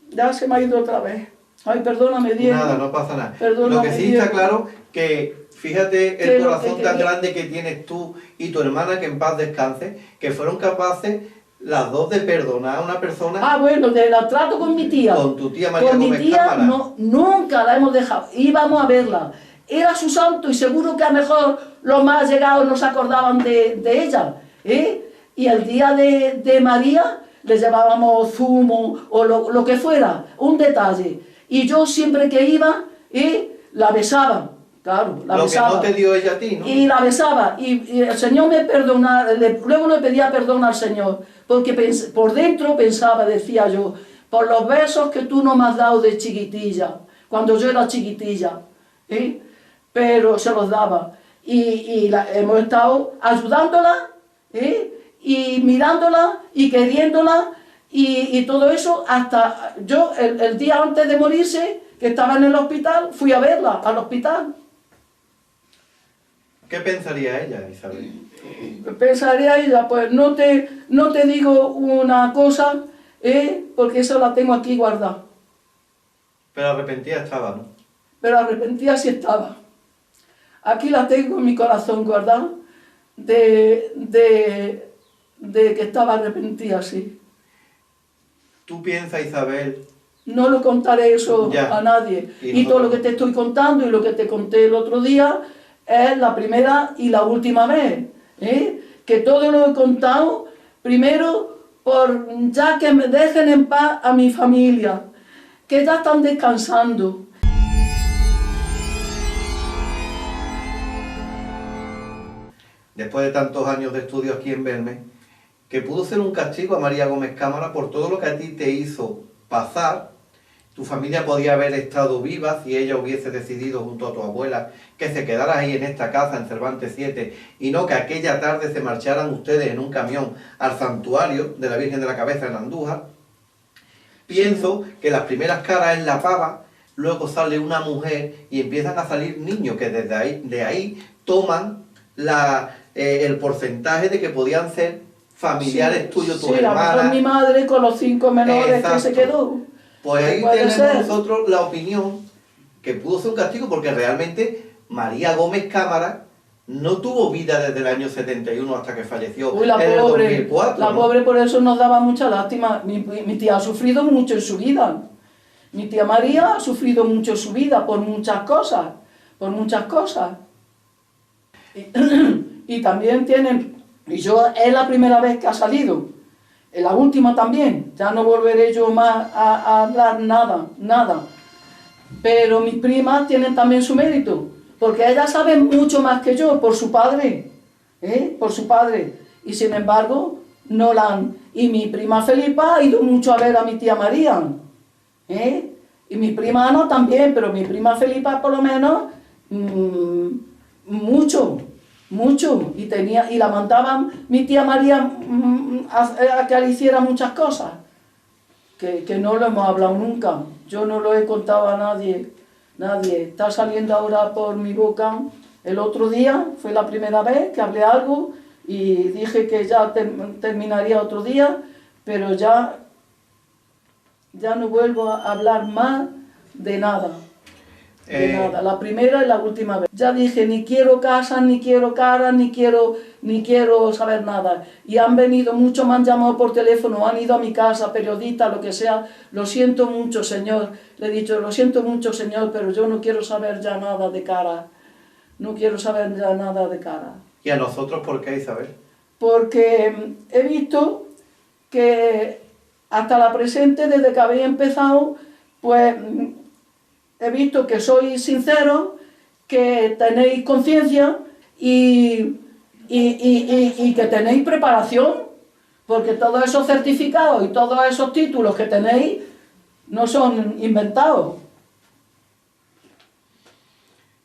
ya se me ha ido otra vez. Ay, perdóname, Diego. Nada, no pasa nada. Perdóname, lo que sí Diego. está claro, que fíjate el corazón tan grande que tienes tú y tu hermana, que en paz descanse, que fueron capaces las dos de perdonar a una persona. Ah, bueno, del trato con mi tía. Con tu tía María Con mi Gómez tía Cámara. no, nunca la hemos dejado. Íbamos a verla. Era su santo y seguro que a lo mejor los más llegados no se acordaban de ella. Y el día de María le llevábamos zumo o lo que fuera, un detalle. Y yo siempre que iba, la besaba. Claro, la besaba. Lo que no te dio ella a ti, ¿no? Y la besaba, y el Señor me perdonaba, luego le pedía perdón al Señor, porque por dentro pensaba, decía yo, por los besos que tú no me has dado de chiquitilla, cuando yo era chiquitilla, pero se los daba. Y hemos estado ayudándola, y mirándola, y queriéndola, y todo eso, hasta yo, el día antes de morirse, que estaba en el hospital, fui a verla al hospital. ¿Qué pensaría ella, Isabel? Pensaría ella, pues no te digo una cosa, porque eso la tengo aquí guardada. Pero arrepentida estaba, ¿no? Pero arrepentida sí estaba. Aquí la tengo en mi corazón guardada, de que estaba arrepentida, sí. ¿Tú piensas, Isabel? No lo contaré eso Ya. a nadie. Y todo lo que te estoy contando y lo que te conté el otro día es la primera y la última vez. Que todo lo he contado, primero, ya que me dejen en paz a mi familia, que ya están descansando. Después de tantos años de estudio aquí en Belmez, que pudo ser un castigo a María Gómez Cámara por todo lo que a ti te hizo pasar. Tu familia podía haber estado viva si ella hubiese decidido junto a tu abuela que se quedara ahí en esta casa en Cervantes 7 y no que aquella tarde se marcharan ustedes en un camión al santuario de la Virgen de la Cabeza en Andújar. Pienso que las primeras caras es la pava, luego sale una mujer y empiezan a salir niños que de ahí toman el porcentaje de que podían ser familiares tuyos, tus hermanas. Sí, mi madre con los 5 menores. Exacto. Que se quedó. Pues ahí tenemos nosotros la opinión que pudo ser un castigo porque realmente María Gómez Cámara no tuvo vida desde el año 71 hasta que falleció en el 2004. La pobre, por eso nos daba mucha lástima. Mi tía ha sufrido mucho en su vida. Mi tía María ha sufrido mucho en su vida por muchas cosas. Por muchas cosas. Y también tienen... Y yo es la primera vez que ha salido. La última también, ya no volveré yo más a hablar nada. Pero mis primas tienen también su mérito, porque ellas saben mucho más que yo, por su padre, por su padre. Y sin embargo, no la han... Y mi prima Felipa ha ido mucho a ver a mi tía María, y mi prima Ana también, pero mi prima Felipa por lo menos, mucho, y la mandaban mi tía María a que le hiciera muchas cosas, que no lo hemos hablado nunca, yo no lo he contado a nadie, está saliendo ahora por mi boca. El otro día fue la primera vez que hablé algo y dije que ya terminaría otro día, pero ya no vuelvo a hablar más de nada. De nada, la primera y la última vez. Ya dije, ni quiero casa, ni quiero cara, ni quiero saber nada. Y han venido muchos, me han llamado por teléfono, han ido a mi casa, periodistas, lo que sea. Lo siento mucho, señor. Le he dicho, lo siento mucho, señor, pero yo no quiero saber ya nada de cara. No quiero saber ya nada de cara. ¿Y a nosotros por qué, Isabel? Porque he visto que hasta la presente, desde que habéis empezado, pues he visto que sois sinceros, que tenéis conciencia y que tenéis preparación, porque todos esos certificados y todos esos títulos que tenéis no son inventados.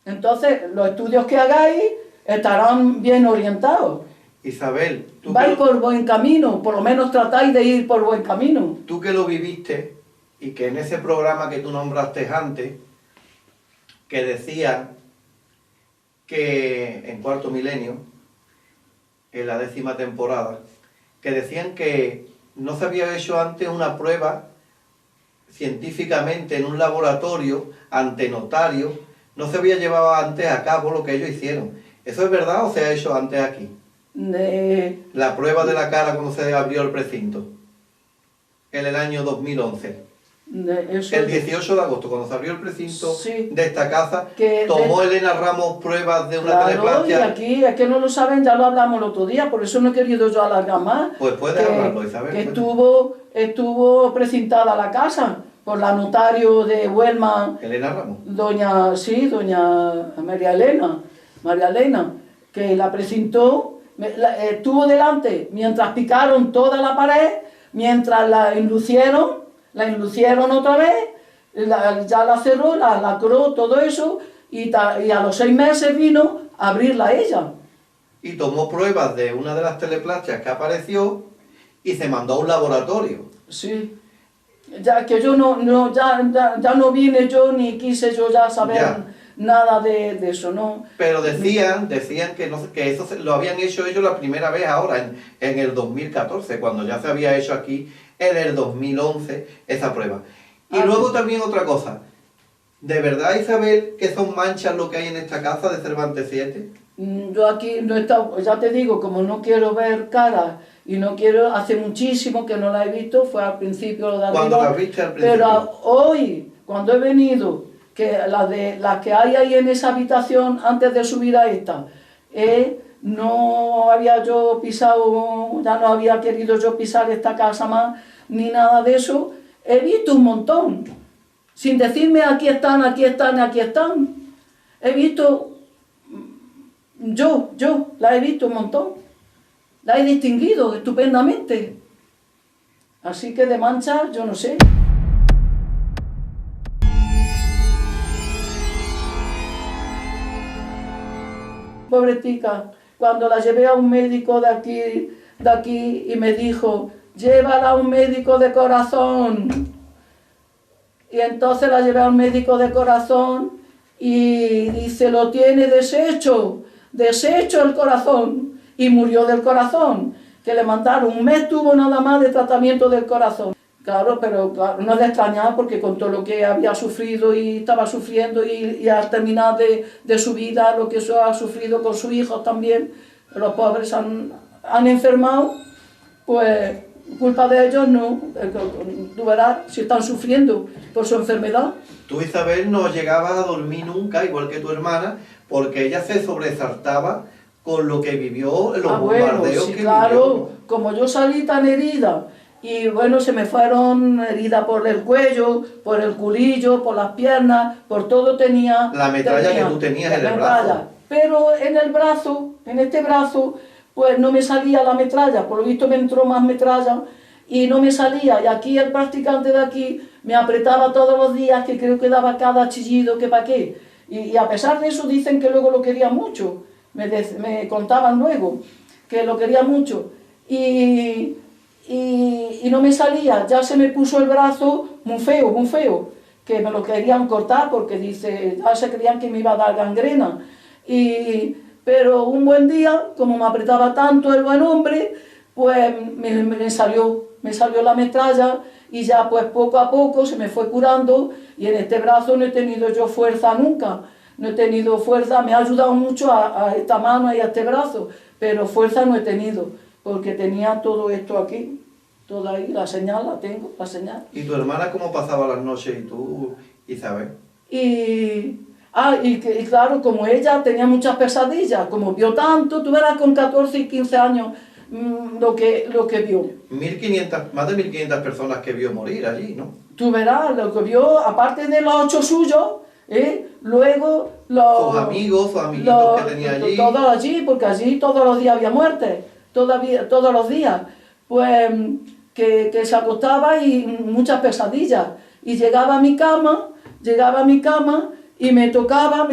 Entonces, los estudios que hagáis estarán bien orientados. Isabel, vais por buen camino, por lo menos tratáis de ir por buen camino. Tú que lo viviste y que en ese programa que tú nombraste antes, que decían que en Cuarto Milenio, en la 10ª temporada, que decían que no se había hecho antes una prueba científicamente en un laboratorio ante notarios, no se había llevado antes a cabo lo que ellos hicieron. ¿Eso es verdad o se ha hecho antes aquí? La prueba de la cara cuando se abrió el precinto, en el año 2011. El 18 de agosto, cuando se abrió el precinto de esta casa, tomó Elena Ramos pruebas de una teleplastia. Y aquí, es que no lo saben, ya lo hablamos el otro día, por eso no he querido yo alargar más. Pues puede hablarlo, Isabel. Que estuvo precintada la casa por la notario de Huelma. Elena Ramos. Doña María Elena, que la precintó, estuvo delante mientras picaron toda la pared, mientras la enlucieron otra vez, ya la cerró, la lacró, todo eso, y a los 6 meses vino a abrirla ella. Y tomó pruebas de una de las teleplastias que apareció y se mandó a un laboratorio. Sí, ya que yo ya no vine yo ni quise yo ya saber nada de eso, ¿no? Pero decían que eso lo habían hecho ellos la primera vez ahora, en el 2014, cuando ya se había hecho aquí en el 2011 esa prueba. Y luego también otra cosa, ¿de verdad, Isabel, que son manchas lo que hay en esta casa de Cervantes 7? Yo aquí no he estado, ya te digo, como no quiero ver caras y no quiero, hace muchísimo que no la he visto, fue al principio de arriba. ¿Cuándo la viste al principio? Pero hoy, cuando he venido, que las que hay ahí en esa habitación antes de subir a esta, no había yo pisado, ya no había querido yo pisar esta casa más, ni nada de eso. He visto un montón, sin decirme aquí están, aquí están, aquí están. He visto, yo la he visto un montón, la he distinguido estupendamente. Así que de manchas, yo no sé. Pobretica, cuando la llevé a un médico de aquí y me dijo, llévala a un médico de corazón. Y entonces la llevé a un médico de corazón y dice, lo tiene deshecho el corazón. Y murió del corazón, que le mandaron 1 mes tuvo nada más de tratamiento del corazón. Claro, pero claro, no es de extrañar porque con todo lo que había sufrido y estaba sufriendo y al terminar de su vida, lo que eso ha sufrido con sus hijos también, los pobres han enfermado, pues culpa de ellos no, tú verás si están sufriendo por su enfermedad. Tú, Isabel, no llegabas a dormir nunca, igual que tu hermana, porque ella se sobresaltaba con lo que vivió, los bombardeos sí, que claro, vivió. Como yo salí tan herida, y bueno, se me fueron heridas por el cuello, por el culillo, por las piernas, por todo tenía... La metralla que tú tenías en el brazo. Pero en el brazo, en este brazo, pues no me salía la metralla, por lo visto me entró más metralla y no me salía. Y aquí el practicante de aquí me apretaba todos los días, que creo que daba cada chillido, que pa' qué. Y a pesar de eso dicen que luego lo quería mucho, me contaban luego que lo quería mucho. Y no me salía, ya se me puso el brazo muy feo, que me lo querían cortar porque dice, ya se creían que me iba a dar gangrena. Pero un buen día, como me apretaba tanto el buen hombre, pues me salió la metralla y ya pues poco a poco se me fue curando Y en este brazo no he tenido yo fuerza nunca, no he tenido fuerza, me ha ayudado mucho a esta mano y a este brazo, pero fuerza no he tenido, porque tenía todo esto aquí, toda ahí, la señal la tengo, la señal. ¿Y tu hermana cómo pasaba las noches y tú, Isabel? Y claro, como ella tenía muchas pesadillas, como vio tanto, tú verás con 14 y 15 años lo que vio. 1500, más de 1500 personas que vio morir allí, ¿no? Tú verás lo que vio, aparte de los 8 suyos, luego los... Sus amigos, sus amiguitos que tenía allí. Todos allí, porque allí todos los días había muerte, todos los días. Pues que se acostaba y muchas pesadillas. Y llegaba a mi cama y me tocaba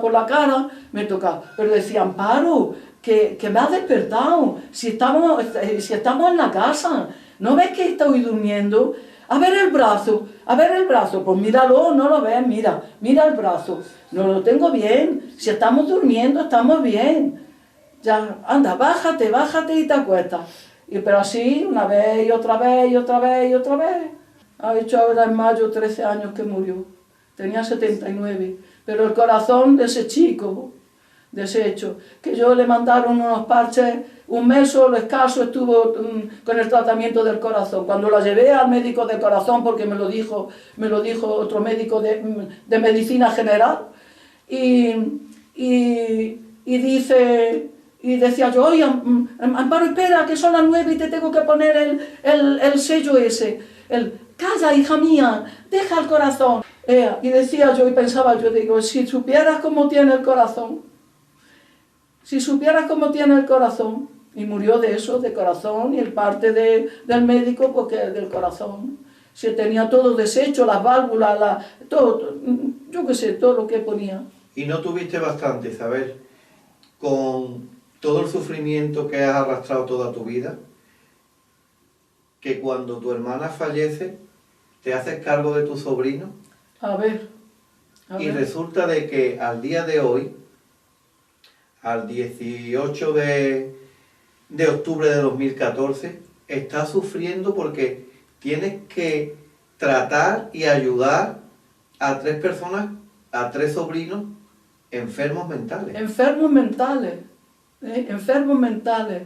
por la cara, me tocaba. Pero decía, Amparo, que me has despertado, si estamos en la casa, ¿no ves que estoy durmiendo? A ver el brazo, pues míralo, no lo ves, mira el brazo, no lo tengo bien, si estamos durmiendo, estamos bien. Ya, anda, bájate y te acuestas. Pero así, una vez y otra vez y otra vez y otra vez. Ha hecho ahora en mayo 13 años que murió. Tenía 79. Pero el corazón de ese chico, deshecho, que yo le mandaron unos parches, un mes solo escaso estuvo con el tratamiento del corazón. Cuando la llevé al médico del corazón, porque me lo dijo otro médico de medicina general, y decía yo, oye, Amparo, espera, que son las 9 y te tengo que poner el sello ese. Calla, hija mía, deja el corazón. Y decía yo, y pensaba yo, digo, si supieras cómo tiene el corazón, y murió de eso, de corazón, y el parte del médico, porque del corazón. Se tenía todo deshecho, las válvulas, todo, yo qué sé, todo lo que ponía. ¿Y no tuviste bastante, Isabel, con todo el sufrimiento que has arrastrado toda tu vida, que cuando tu hermana fallece, te haces cargo de tu sobrino? A ver. Y resulta de que al día de hoy, al 18 de octubre de 2014, estás sufriendo porque tienes que tratar y ayudar a 3 personas, a 3 sobrinos enfermos mentales. Enfermos mentales,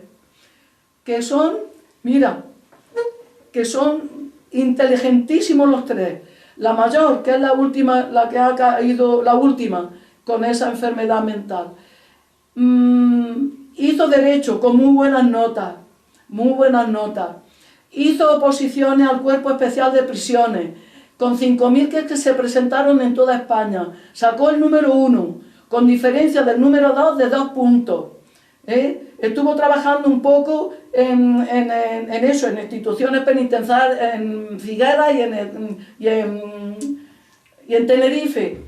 que son, mira, que son inteligentísimos los 3. La mayor, que es la última, la que ha caído, la última, con esa enfermedad mental. Hizo derecho con muy buenas notas. Hizo oposiciones al Cuerpo Especial de Prisiones, con 5.000 que se presentaron en toda España. Sacó el número 1, con diferencia del número 2 de 2 puntos. Estuvo trabajando un poco en eso, en instituciones penitenciarias, en Figueras y en Tenerife.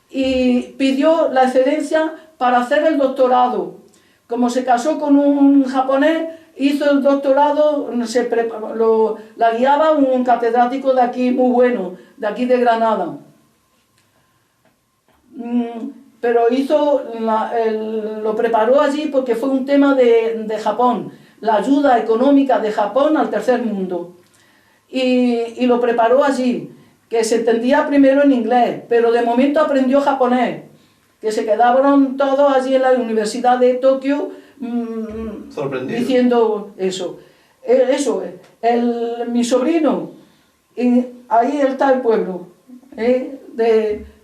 Y pidió la excedencia para hacer el doctorado. Como se casó con un japonés, hizo el doctorado, la guiaba un catedrático de aquí muy bueno, de aquí de Granada. Pero lo preparó allí porque fue un tema de Japón, la ayuda económica de Japón al tercer mundo. Y lo preparó allí, que se entendía primero en inglés, pero de momento aprendió japonés, que se quedaron todos allí en la Universidad de Tokio diciendo eso. Mi sobrino, ahí está el pueblo,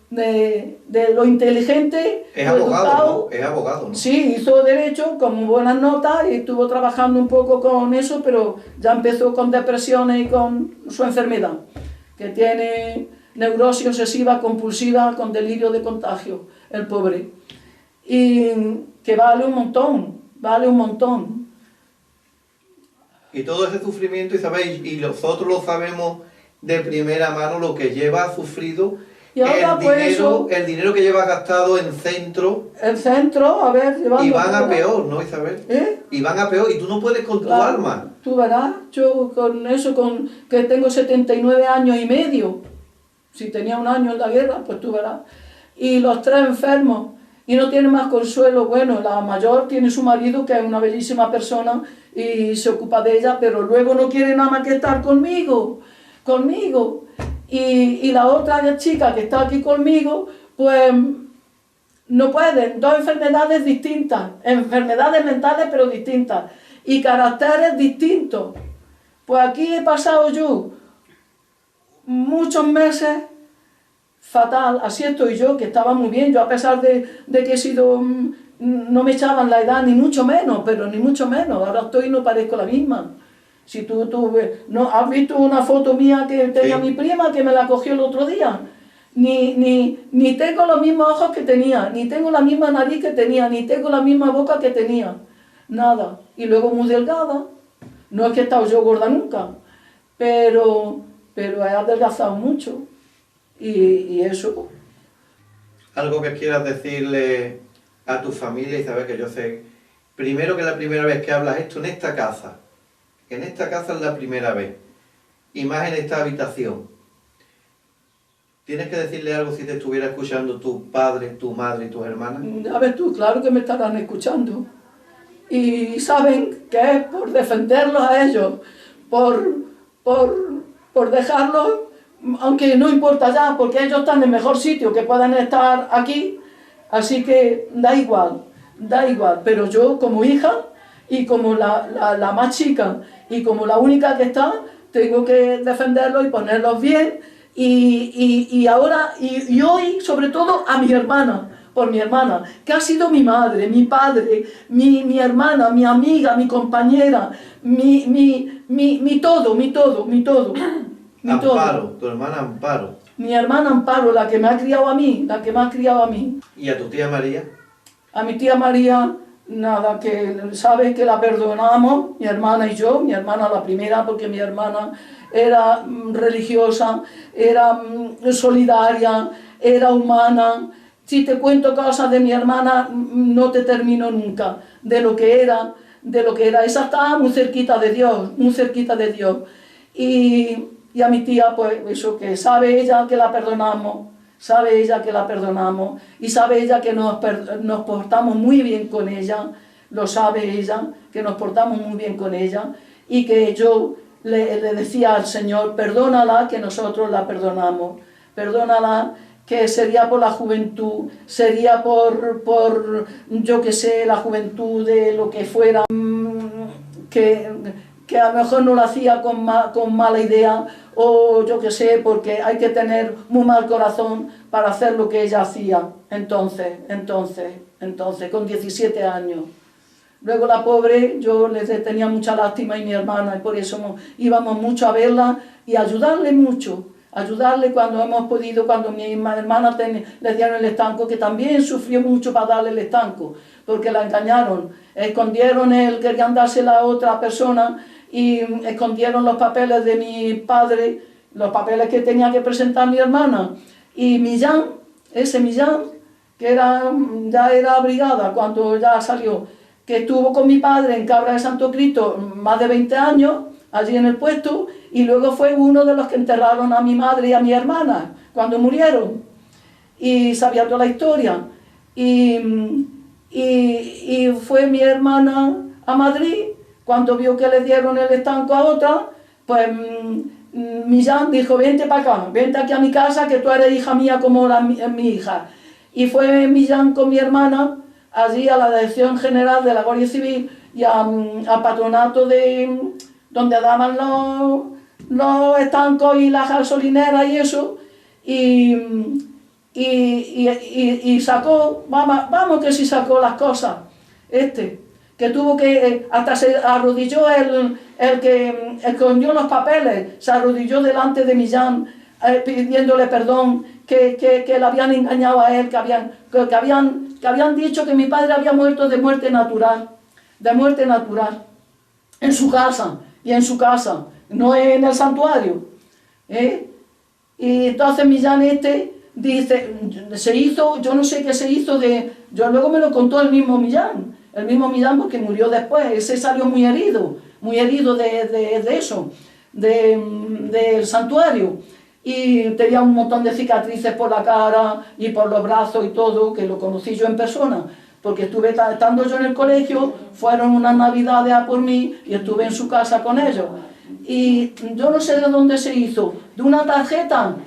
de lo inteligente, es lo abogado, educado. ¿no? Es abogado, ¿no? Sí, hizo derecho con buenas notas y estuvo trabajando un poco con eso, pero ya empezó con depresiones y con su enfermedad, que tiene neurosis obsesiva compulsiva con delirio de contagio, el pobre. Y que vale un montón. Y todo ese sufrimiento, ¿sabéis? Y nosotros lo sabemos de primera mano, lo que lleva sufrido. Y ahora, el dinero que lleva gastado en centro. El centro, a ver, llevando. Y van a peor, ¿no, Isabel? Y van a peor, y tú no puedes con tu alma. Tú verás, yo con eso, que tengo 79 años y medio, si tenía un año en la guerra, pues tú verás. Y los 3 enfermos, y no tienen más consuelo. Bueno, la mayor tiene su marido, que es una bellísima persona, y se ocupa de ella, pero luego no quiere nada más que estar conmigo. y la otra chica que está aquí conmigo, pues no pueden, dos enfermedades distintas, enfermedades mentales pero distintas, y caracteres distintos. Pues aquí he pasado yo muchos meses fatal, así estoy yo, que estaba muy bien, yo a pesar de que he sido, no me echaban la edad ni mucho menos, pero ni mucho menos, ahora estoy y no parezco la misma. Si tú no, ¿has visto una foto mía que tenía mi prima, que me la cogió el otro día? Ni tengo los mismos ojos que tenía, ni tengo la misma nariz que tenía, ni tengo la misma boca que tenía, nada. Y luego muy delgada, no es que he estado yo gorda nunca, pero he adelgazado mucho, y eso. Algo que quieras decirle a tu familia, Isabel, que yo sé, primero que es la primera vez que hablas esto en esta casa es la primera vez, y más en esta habitación. ¿Tienes que decirle algo si te estuviera escuchando tu padre, tu madre y tus hermanas? A ver tú, claro que me estarán escuchando. Y saben que es por defenderlos a ellos, por dejarlos, aunque no importa ya, porque ellos están en el mejor sitio que puedan estar aquí, así que da igual, pero yo como hija y como la más chica y como la única que está, tengo que defenderlos y ponerlos bien, y ahora, y hoy sobre todo a mi hermana, por mi hermana, que ha sido mi madre, mi padre, mi hermana, mi amiga, mi compañera, mi todo. Amparo, tu hermana Amparo. Mi hermana Amparo, la que me ha criado a mí, ¿Y a tu tía María? A mi tía María, nada, que sabe que la perdonamos, mi hermana y yo, mi hermana la primera, porque mi hermana era religiosa, era solidaria, era humana. Si te cuento cosas de mi hermana, no te termino nunca, de lo que era. Esa estaba muy cerquita de Dios, Y a mi tía, pues eso, que sabe ella que la perdonamos, y sabe ella que nos portamos muy bien con ella, lo sabe ella, que nos portamos muy bien con ella, y que yo le decía al Señor, perdónala, que nosotros la perdonamos, perdónala, que sería por la juventud, sería por yo que sé, la juventud de lo que fuera, que a lo mejor no lo hacía con mala idea, o yo que sé, porque hay que tener muy mal corazón para hacer lo que ella hacía, entonces, con 17 años. Luego la pobre, yo le tenía mucha lástima, y mi hermana, y por eso íbamos mucho a verla y ayudarle mucho, cuando hemos podido, cuando mi hermana le dieron el estanco, que también sufrió mucho para darle el estanco, porque la engañaron, querían dársela a otra persona, y escondieron los papeles de mi padre, los papeles que tenía que presentar mi hermana, y Millán, que ya era brigada cuando ya salió, que estuvo con mi padre en Cabra de Santo Cristo más de 20 años, allí en el puesto, y luego fue uno de los que enterraron a mi madre y a mi hermana cuando murieron, y sabía toda la historia, y fue mi hermana a Madrid, cuando vio que le dieron el estanco a otra, pues Millán dijo, vente para acá, vente aquí a mi casa, que tú eres hija mía como mi hija, y fue Millán con mi hermana allí a la Dirección General de la Guardia Civil y al patronato donde daban los estancos y las gasolineras y eso, y sacó, vamos que sí sacó las cosas, que tuvo que, hasta se arrodilló el que escondió los papeles, se arrodilló delante de Millán pidiéndole perdón, que le habían engañado a él, que habían dicho que mi padre había muerto de muerte natural, en su casa, no en el santuario, Y entonces Millán dice, se hizo, yo no sé qué se hizo luego me lo contó el mismo Millán porque murió después, ese salió muy herido de eso, del santuario, y tenía un montón de cicatrices por la cara y por los brazos y todo, que lo conocí yo en persona, porque estuve estando yo en el colegio, fueron unas navidades a por mí y estuve en su casa con ellos, y yo no sé de dónde se hizo, de una tarjeta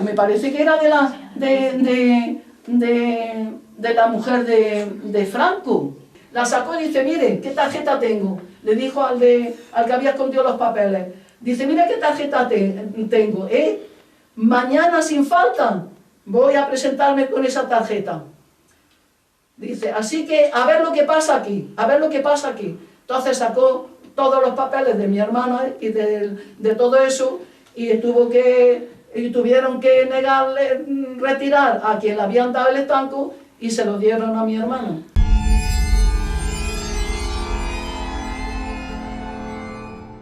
me parece que era de la mujer de Franco. La sacó y dice, mire, ¿qué tarjeta tengo? Le dijo al que había escondido los papeles. Dice, mira qué tarjeta tengo, mañana sin falta voy a presentarme con esa tarjeta. Dice, así que a ver lo que pasa aquí, a ver lo que pasa aquí. Entonces sacó todos los papeles de mi hermano y de todo eso y tuvieron que negarle, retirar a quien le habían dado el estanco y se lo dieron a mi hermano.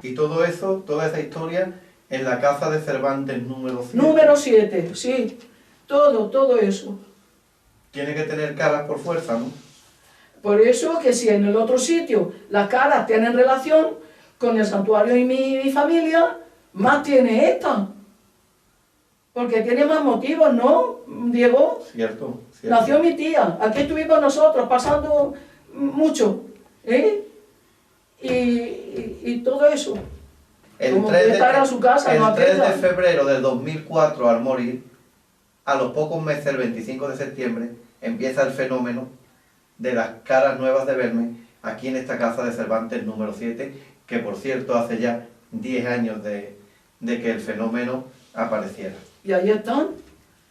Y todo eso, toda esa historia, en la casa de Cervantes número 7. Número 7, sí. Todo eso. Tiene que tener caras por fuerza, ¿no? Por eso que si en el otro sitio las caras tienen relación con el santuario y mi familia, más tiene esta. Porque tiene más motivos, ¿no, Diego? Cierto. Nació mi tía, aquí estuvimos nosotros pasando mucho, y todo eso. El 3 de febrero del 2004, al morir, a los pocos meses, el 25 de septiembre, empieza el fenómeno de las caras nuevas de verme aquí en esta casa de Cervantes número 7, que por cierto hace ya 10 años de que el fenómeno apareciera. Y ahí están,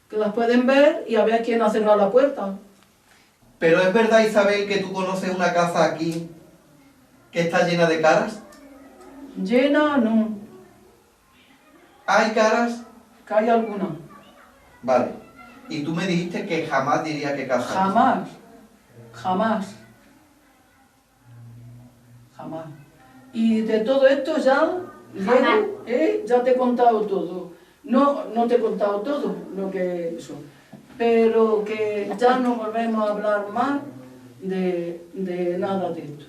que las pueden ver y a ver quién ha cerrado la puerta. Pero es verdad, Isabel, que tú conoces una casa aquí que está llena de caras. Llena, no. ¿Hay caras? Que hay alguna. Vale. Y tú me dijiste que jamás diría que casa. Jamás. Jamás. Jamás. Y de todo esto ya, Diego, ya te he contado todo. No te he contado todo lo que eso. Pero que ya no volvemos a hablar más de nada de esto.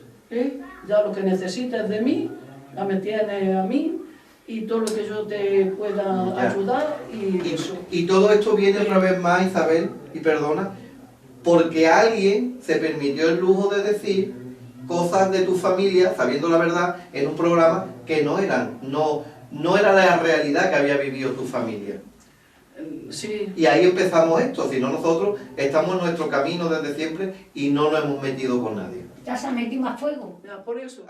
Ya lo que necesites de mí, ya me tienes a mí, y todo lo que yo te pueda ayudar y eso. Y todo esto viene otra vez más, Isabel, y perdona, porque alguien se permitió el lujo de decir cosas de tu familia, sabiendo la verdad, en un programa que no era la realidad que había vivido tu familia. Sí. Y ahí empezamos esto, si no nosotros estamos en nuestro camino desde siempre y no nos hemos metido con nadie. Ya se ha metido más fuego. Ya, por eso.